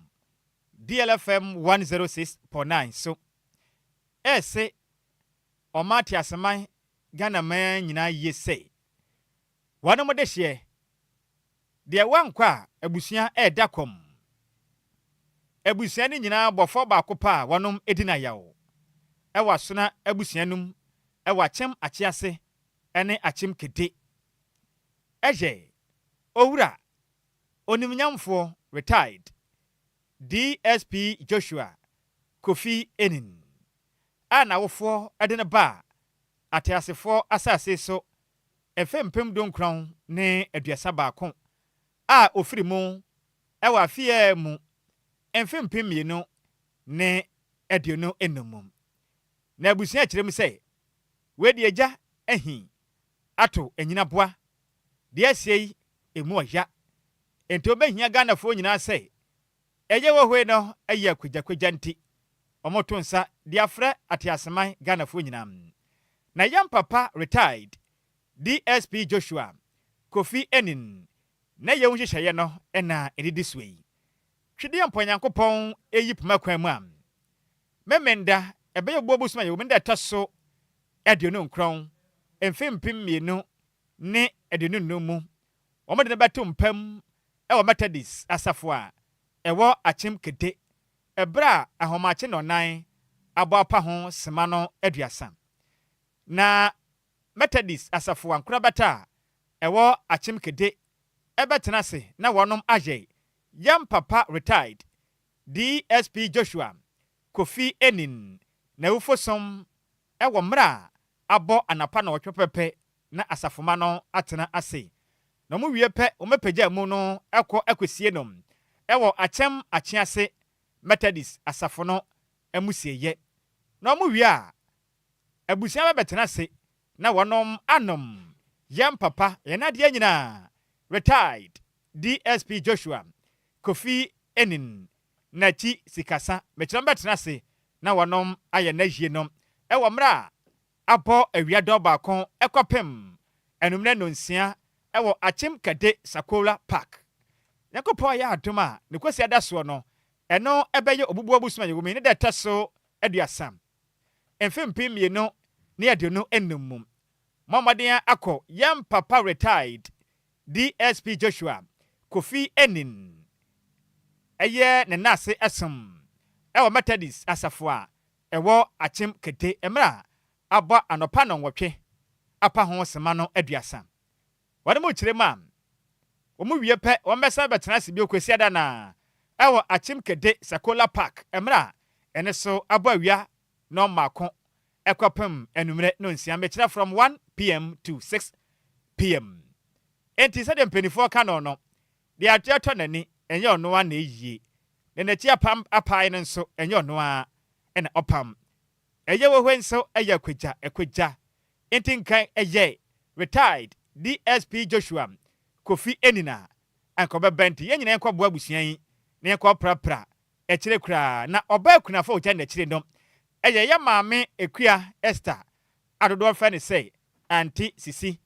DLFM 106.9 so ese omati aseman Ghana man nyina yese wano de hye de wankwa abusia edakom abusia ni nyina bofo ba kopa wonom edina yawo wasona abusia num wachem achiase ene achim kede eje owura onimnyamfo retired DSP Joshua Kofi Enin ana wofo edene ba atiasefo asase so efempem donkron ne aduasa baako a ofirimu ewa afie mu enfempem mienu ne aduonu enum na abusia kirem se we de eja ehi ato enyina boa de asiei emu ohya ento behia Ghana fo nyina se eye wo hwe no eye kwagya nti omotonsa de afre atiaseman Ghana fo nyina na yam papa retired DSP Joshua Kofi Enin na ye unhyehyeye no na edidi suei twede amponyankopon eyipuma kwan mu am memenda ebeye bobusuma ye memenda taso aduonu nkron emfempim mienu ne aduonu nnumu omode ne beto mpam ewo Methodist asafo a ewo achim kede ebra ahomache no nan abo apa ho sema no aduasa na Methodist asafo ankura bata ewo achim kede ebetena se na wonom Agyei yam papa retired DSP Joshua Kofi Enin na ufosom ewo mra abo anapa na otwepepe na asafoma no atena ase na mu wie pe omepeja mu no ekwesie nom ewo achem achiase Methodist asafo no emusieye na mu wie a abusia betena se na wonom anom yam papa yɛna deɛ nyinaa retired DSP Joshua Kofi Enin Nachi Sikasa mekyerɛ mbɛtena ase na wɔnom ayɛ na yie nom ɛwɔ mmerɛ a abɔ awia dɔ baako ɛkɔpem enumre nonsia ɛwɔ Achim Kade Sakola Park Nyankopɔn yɛ adom a ne kwasi ada soɔ no ɛno ɛbɛyɛ obubu abusuma yɛwumi ne dɛtɛ so aduasam mfimpi mmienu ne aduonu enum Mamadia Ako yam papa retired DSP Joshua Kofi Enin Eye ne nase esum Ewo Methodist asafo ewo Achim Kete emra aba anopa no nwotwe apa ho sema no aduasa Wade mo kire ma Omu wie pe wo mesa betena se bi okwesi ada na ewo Achim Kete Sakola Park emra ene so aba wia no mako ekwapem enumre no nsia mekira from 1 p.m. to 6 p.m. Enti se dem penifo ka no de ateto nani enye ono a na eyie ne nachi apam apai no nso enye ono a ena opam eye wo hwenso eye akwaja enti nkan eye retired DSP Joshua Kofi Enina ankobe benti ye nyina enko boa busuan yi ne enko prapra ekire kura na oba kunafo ucha na ekire no eye ya maame ekua Esther adodo fa ne say anti sisi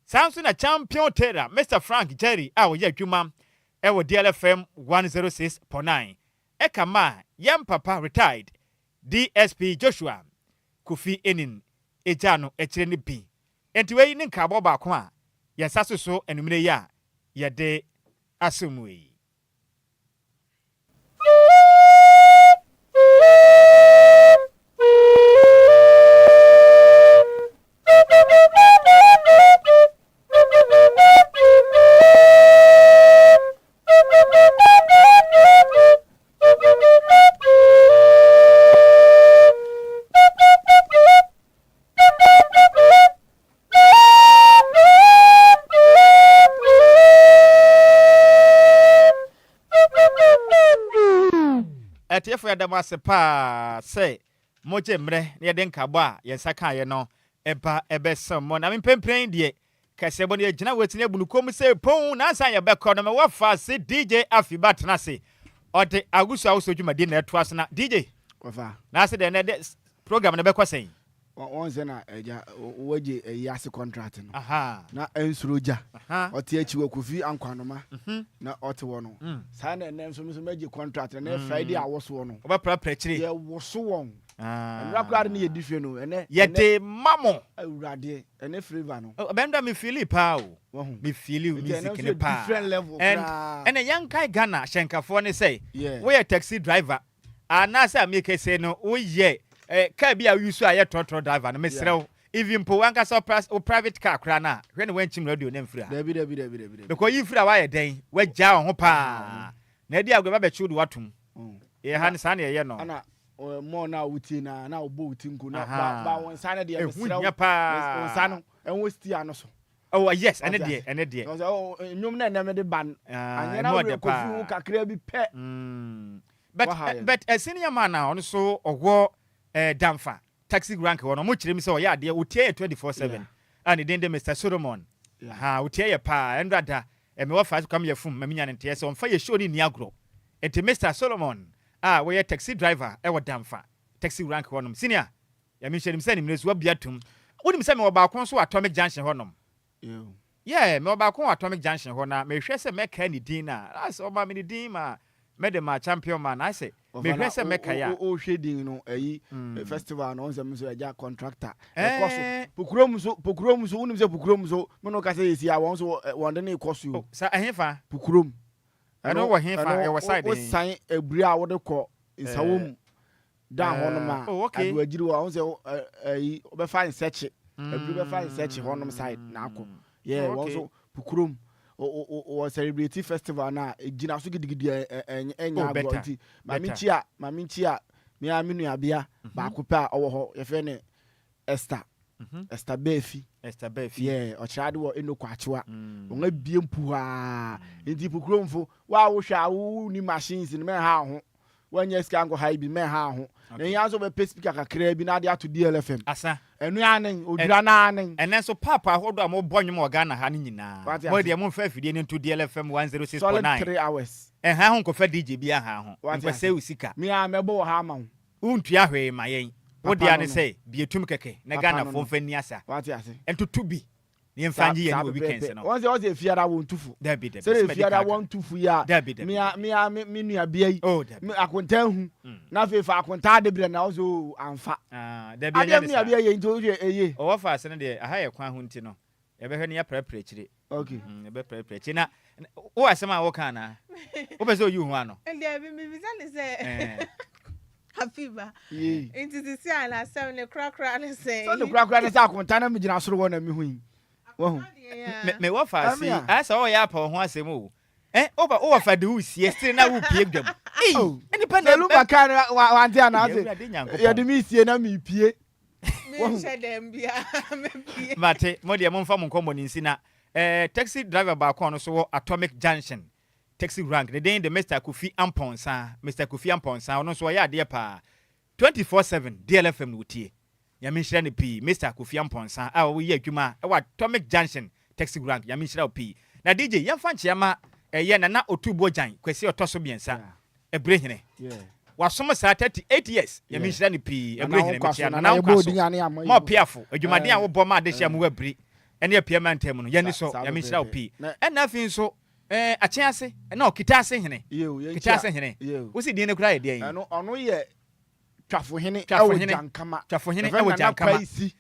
Samson na champion terror Mr. Frank Jerry a wo ye adwuma ewo DLFM 106.9 ekama yam papa retired DSP Joshua Kofi Enin ejano ekire ne bi enti we ni nka abo ba ko a yesa so enumere ya ye de asumwe Etiefo ya dama sepa say moje mre ne de nkabo a yensa kan ye no eba ebesem mo na mpempren de kasebo ne gina wetine bunukom say pon na san ye bekọ no me wafa se DJ Afiba tena se ode agusu awso dwumade na eto ase na DJ wafa na se de ne program ne bekọ sen on se na eja waje yase contract no aha na ensuroja ote achi wakufi ankwanoma na ote wo no sa na enem so meje contract na Friday awoso no oba pra chire ye woso won nrakura ne ye difie no ene yete mamo awurade ene flavor no benda me feel pa o me feel music ne pa and yankai Ghana shenkafo ne say we a taxi driver anasa make say no o ye car be a use a trotro driver no mesrew even po wanka so private car kra na hwe ne wanchim radio ne mfira debi because you fira wa den wa ja ho pa na di agwa ba chudu watum e han sa na ye no ana mo na wuti na obo wuti nku na ba won sa na de mesrew won sa no enwo sti ano so oh yes ene de so nyum na na me de ban anya na we kofi kakra bi pe but a senior man na on so owo Damfa taxi rank one mo kire mi se o ya de o tie 24/7 and den de Mr. Solomon ha o tie pa endrada me wa fa kam ye fum ma minya ne tie se on fa ye show ni agro enti Mr. Solomon we ye taxi driver e wo Damfa taxi rank one senior ya mi hye nim se ni mresu wa biatum wonim se me wo ba kon so Atomic Junction honom yeah me wo ba kon Atomic Junction ho na me hwe se me ka ni din na as o ma me ni din ma me de ma champion man I say me hwe se meka ya o hwedin no ayi festival no onse mso ya contractor ekoso pokurom so unim se pokurom so me no ka say yesi a won so won de na ekoso sa ahefa pokurom ano wo hefa e wo side o san ebri a wo de ko nsawom da hono ma Adjoa Agyei wo onse ayi o be fa search ebri be fa search hono side na akọ yeah won so pokurom o celebrity festival na gina so gidigidi enya agoti mami chia me aminu abia ba kopa owo ho ye fe ne Esther Befi yeah o chiade wo enokwa achewa won abie mpu ha enti pokromfo wa wo hwa wo ni machines ni me ha ho when you scan go high be me ha ho na yin aso be speaker kakra bi na de ato DLFM asa enu anen odura na anen enen so papa hodo am bonwom Ghana ha ne nyina mo de mo fa afidie ne to DLFM 106.9 solid 3 hours ha ho ko fa DJ bi ha ho ko se usika me a mebo ha ma untua hwe ma yen wo dia ne say bietum keke na Ghana fo fa ni asa wati ase entutu bi ni mfanji ye no weekends no once once efiara won tufu David say efiara won tufu ya me nua bia yi akonta hu na fe fa akonta de bre na ozo amfa David ya nua bia ye nto eye o fa ase ne de aha ye kwan hu nti no e be hwe ne ya prepare chire okay e be prepare chire na o asema wo kan na o be so you hu ano e dey be me bizane say Hafiba into the sea and 7 crackra and say so the crackra na say akonta na me gina soro wona me hu me wo fa si asa o ya pa ho asem o o fa de usie still na wo pie dwam any panel Lumba kan wa ante ana ase ya de mi sie na mi pie me she dem bia me pie mate mo de mo mfa mo nkomo ni nsi na taxi driver ba ko no so Atomic Junction taxi rank the day the Mr. Kofi Amponsa ono so ya de pa 24/7 DLFM wutie ya menhira ne pi Mr. Kofi Amponsa a wo ye adwuma e wa Atomic Junction taxi rank ya menhira pi na DJ yemfa nchiama ye na otubo jan kwesi otoso biensa ebrehene wasom sa 38 years ya menhira ne pi ebrehene mechia na nkwaso mo piafo adwumade a wo bo ma de hia mo wabri ene apia mantem no ye ni so ya menhira pi na afin so achiase na okitase hene kitase hene wo si din ne kura ye de yin ono ye twafo hene ewo jankama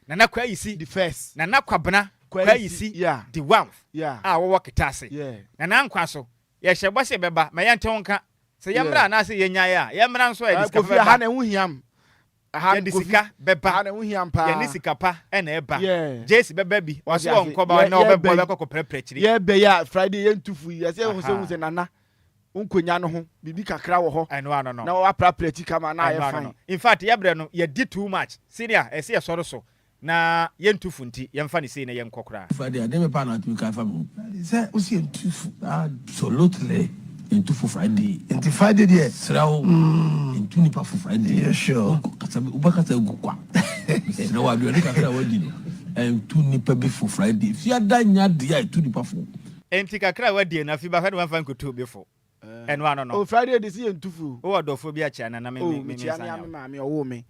na na kwa isi the first na na kwabena kwa isi the one a wo kitase na nkwa so ye hyebo se beba ma ye ntonka se ye mra na se ye nyae a ye mra nso e discover ha na hu hiam ha disika beba ha na hu hiam pa ye ni sikapa e na eba Jessy beba bi o so nkoba na obebo be kokopre chiri ye be ya Friday ye ntufu ye se hu se nana unkonya no ho bibi kakra wo ho no na wa prapre kama na ye fine in fact ye bre no ye di too much senior e se ye soro so na ye ntufu nti ye mfa ne sei na ye nkokora Friday ade me pa na tu ka fa mo say o se ntufu absolutely ntufu Friday nti Friday there srawo ntu ni pa for Friday yeah sure kasa ubakasa gukwa na wa do ni kakra wa di no ntu ni pa bi for Friday fi ada nya de ya tu ni pa for enti kakra wa di na fi ba fa de mfa nkoto bi for and one no Friday this year ntufu o odofo bi a cha na me chia na me owo me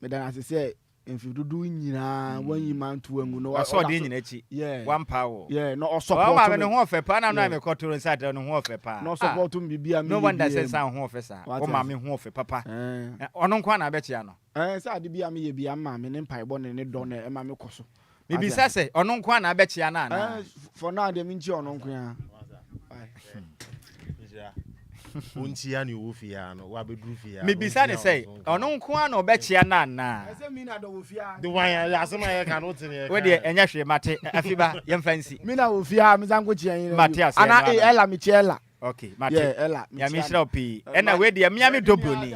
me dan ase say enfi dudu nyina wanyi mantu angu no so de nyina chi one power no o support ma me ho ofe pa na me kotoro inside no ho ofe pa no support me bibia me no wonder say san ho ofe sa o ma me ho ofe papa ono nkwa na be chia no say ade bia me ye bia ma me ne mpaebo ne do na e ma me koso me bi say ono nkwa na be chia na for now de me nchi ono nkwa untia ni wofia no wa bedru fia me bisa ne say ono nko na obechia na ese mi na do wofia the one ya asema ya kan otene we de enya hwe mate afiba ye mfansi mi na wofia mi zango chia yin Matias ana ela mi chiela okay mate ela ya mi shira opi ena we de miami dobroni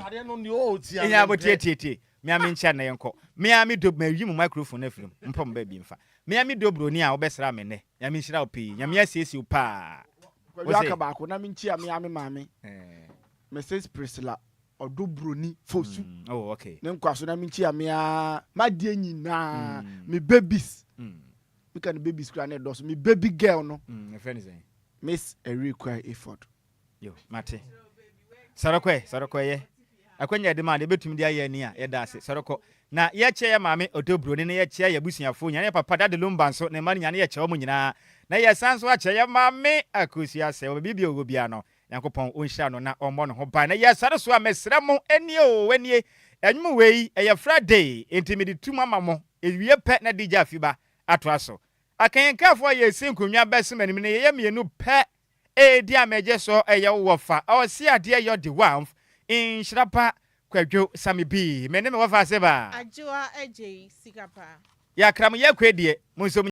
enya botietietie miami ncha na yenko miami dob ma wi mu microphone afrim mpom ba bi mfa miami dobroni a obesra me ne ya mi shira opi ya mi asiesi pa waka baako na minchi ame maame Mrs Priscilla odobroni fosu okay ne nkwaso na minchi ame ma die nyina me babies we can babies kra na dos me baby girl no Miss Enquires effort yo mate sarokwe ye akwanya de ma de betumi de aye ni a ye da ase saroko na ye che ye maame odobroni ne ye che ye busuafo nya ne papa da de Lumba nso ne ma nya ne ye che omo nyina na ye sanso a che ye maame akosi ase obibi ogobia no yankopon onhia no na ommo no ho ba na ye sare so a mesra mo eni o enie enwum wei eye Friday intimidi tuma mamo ewie pe na DJ afiba ato aso akenkafo ye sinkonwa besem ne ye mienu pe di ameje so eye wofa o si ade ye de one Nhyiraba Kwadwo Sammy B me ne me wofa se ba Adjoa Agyei Sikapa ya kram ye kwedie munso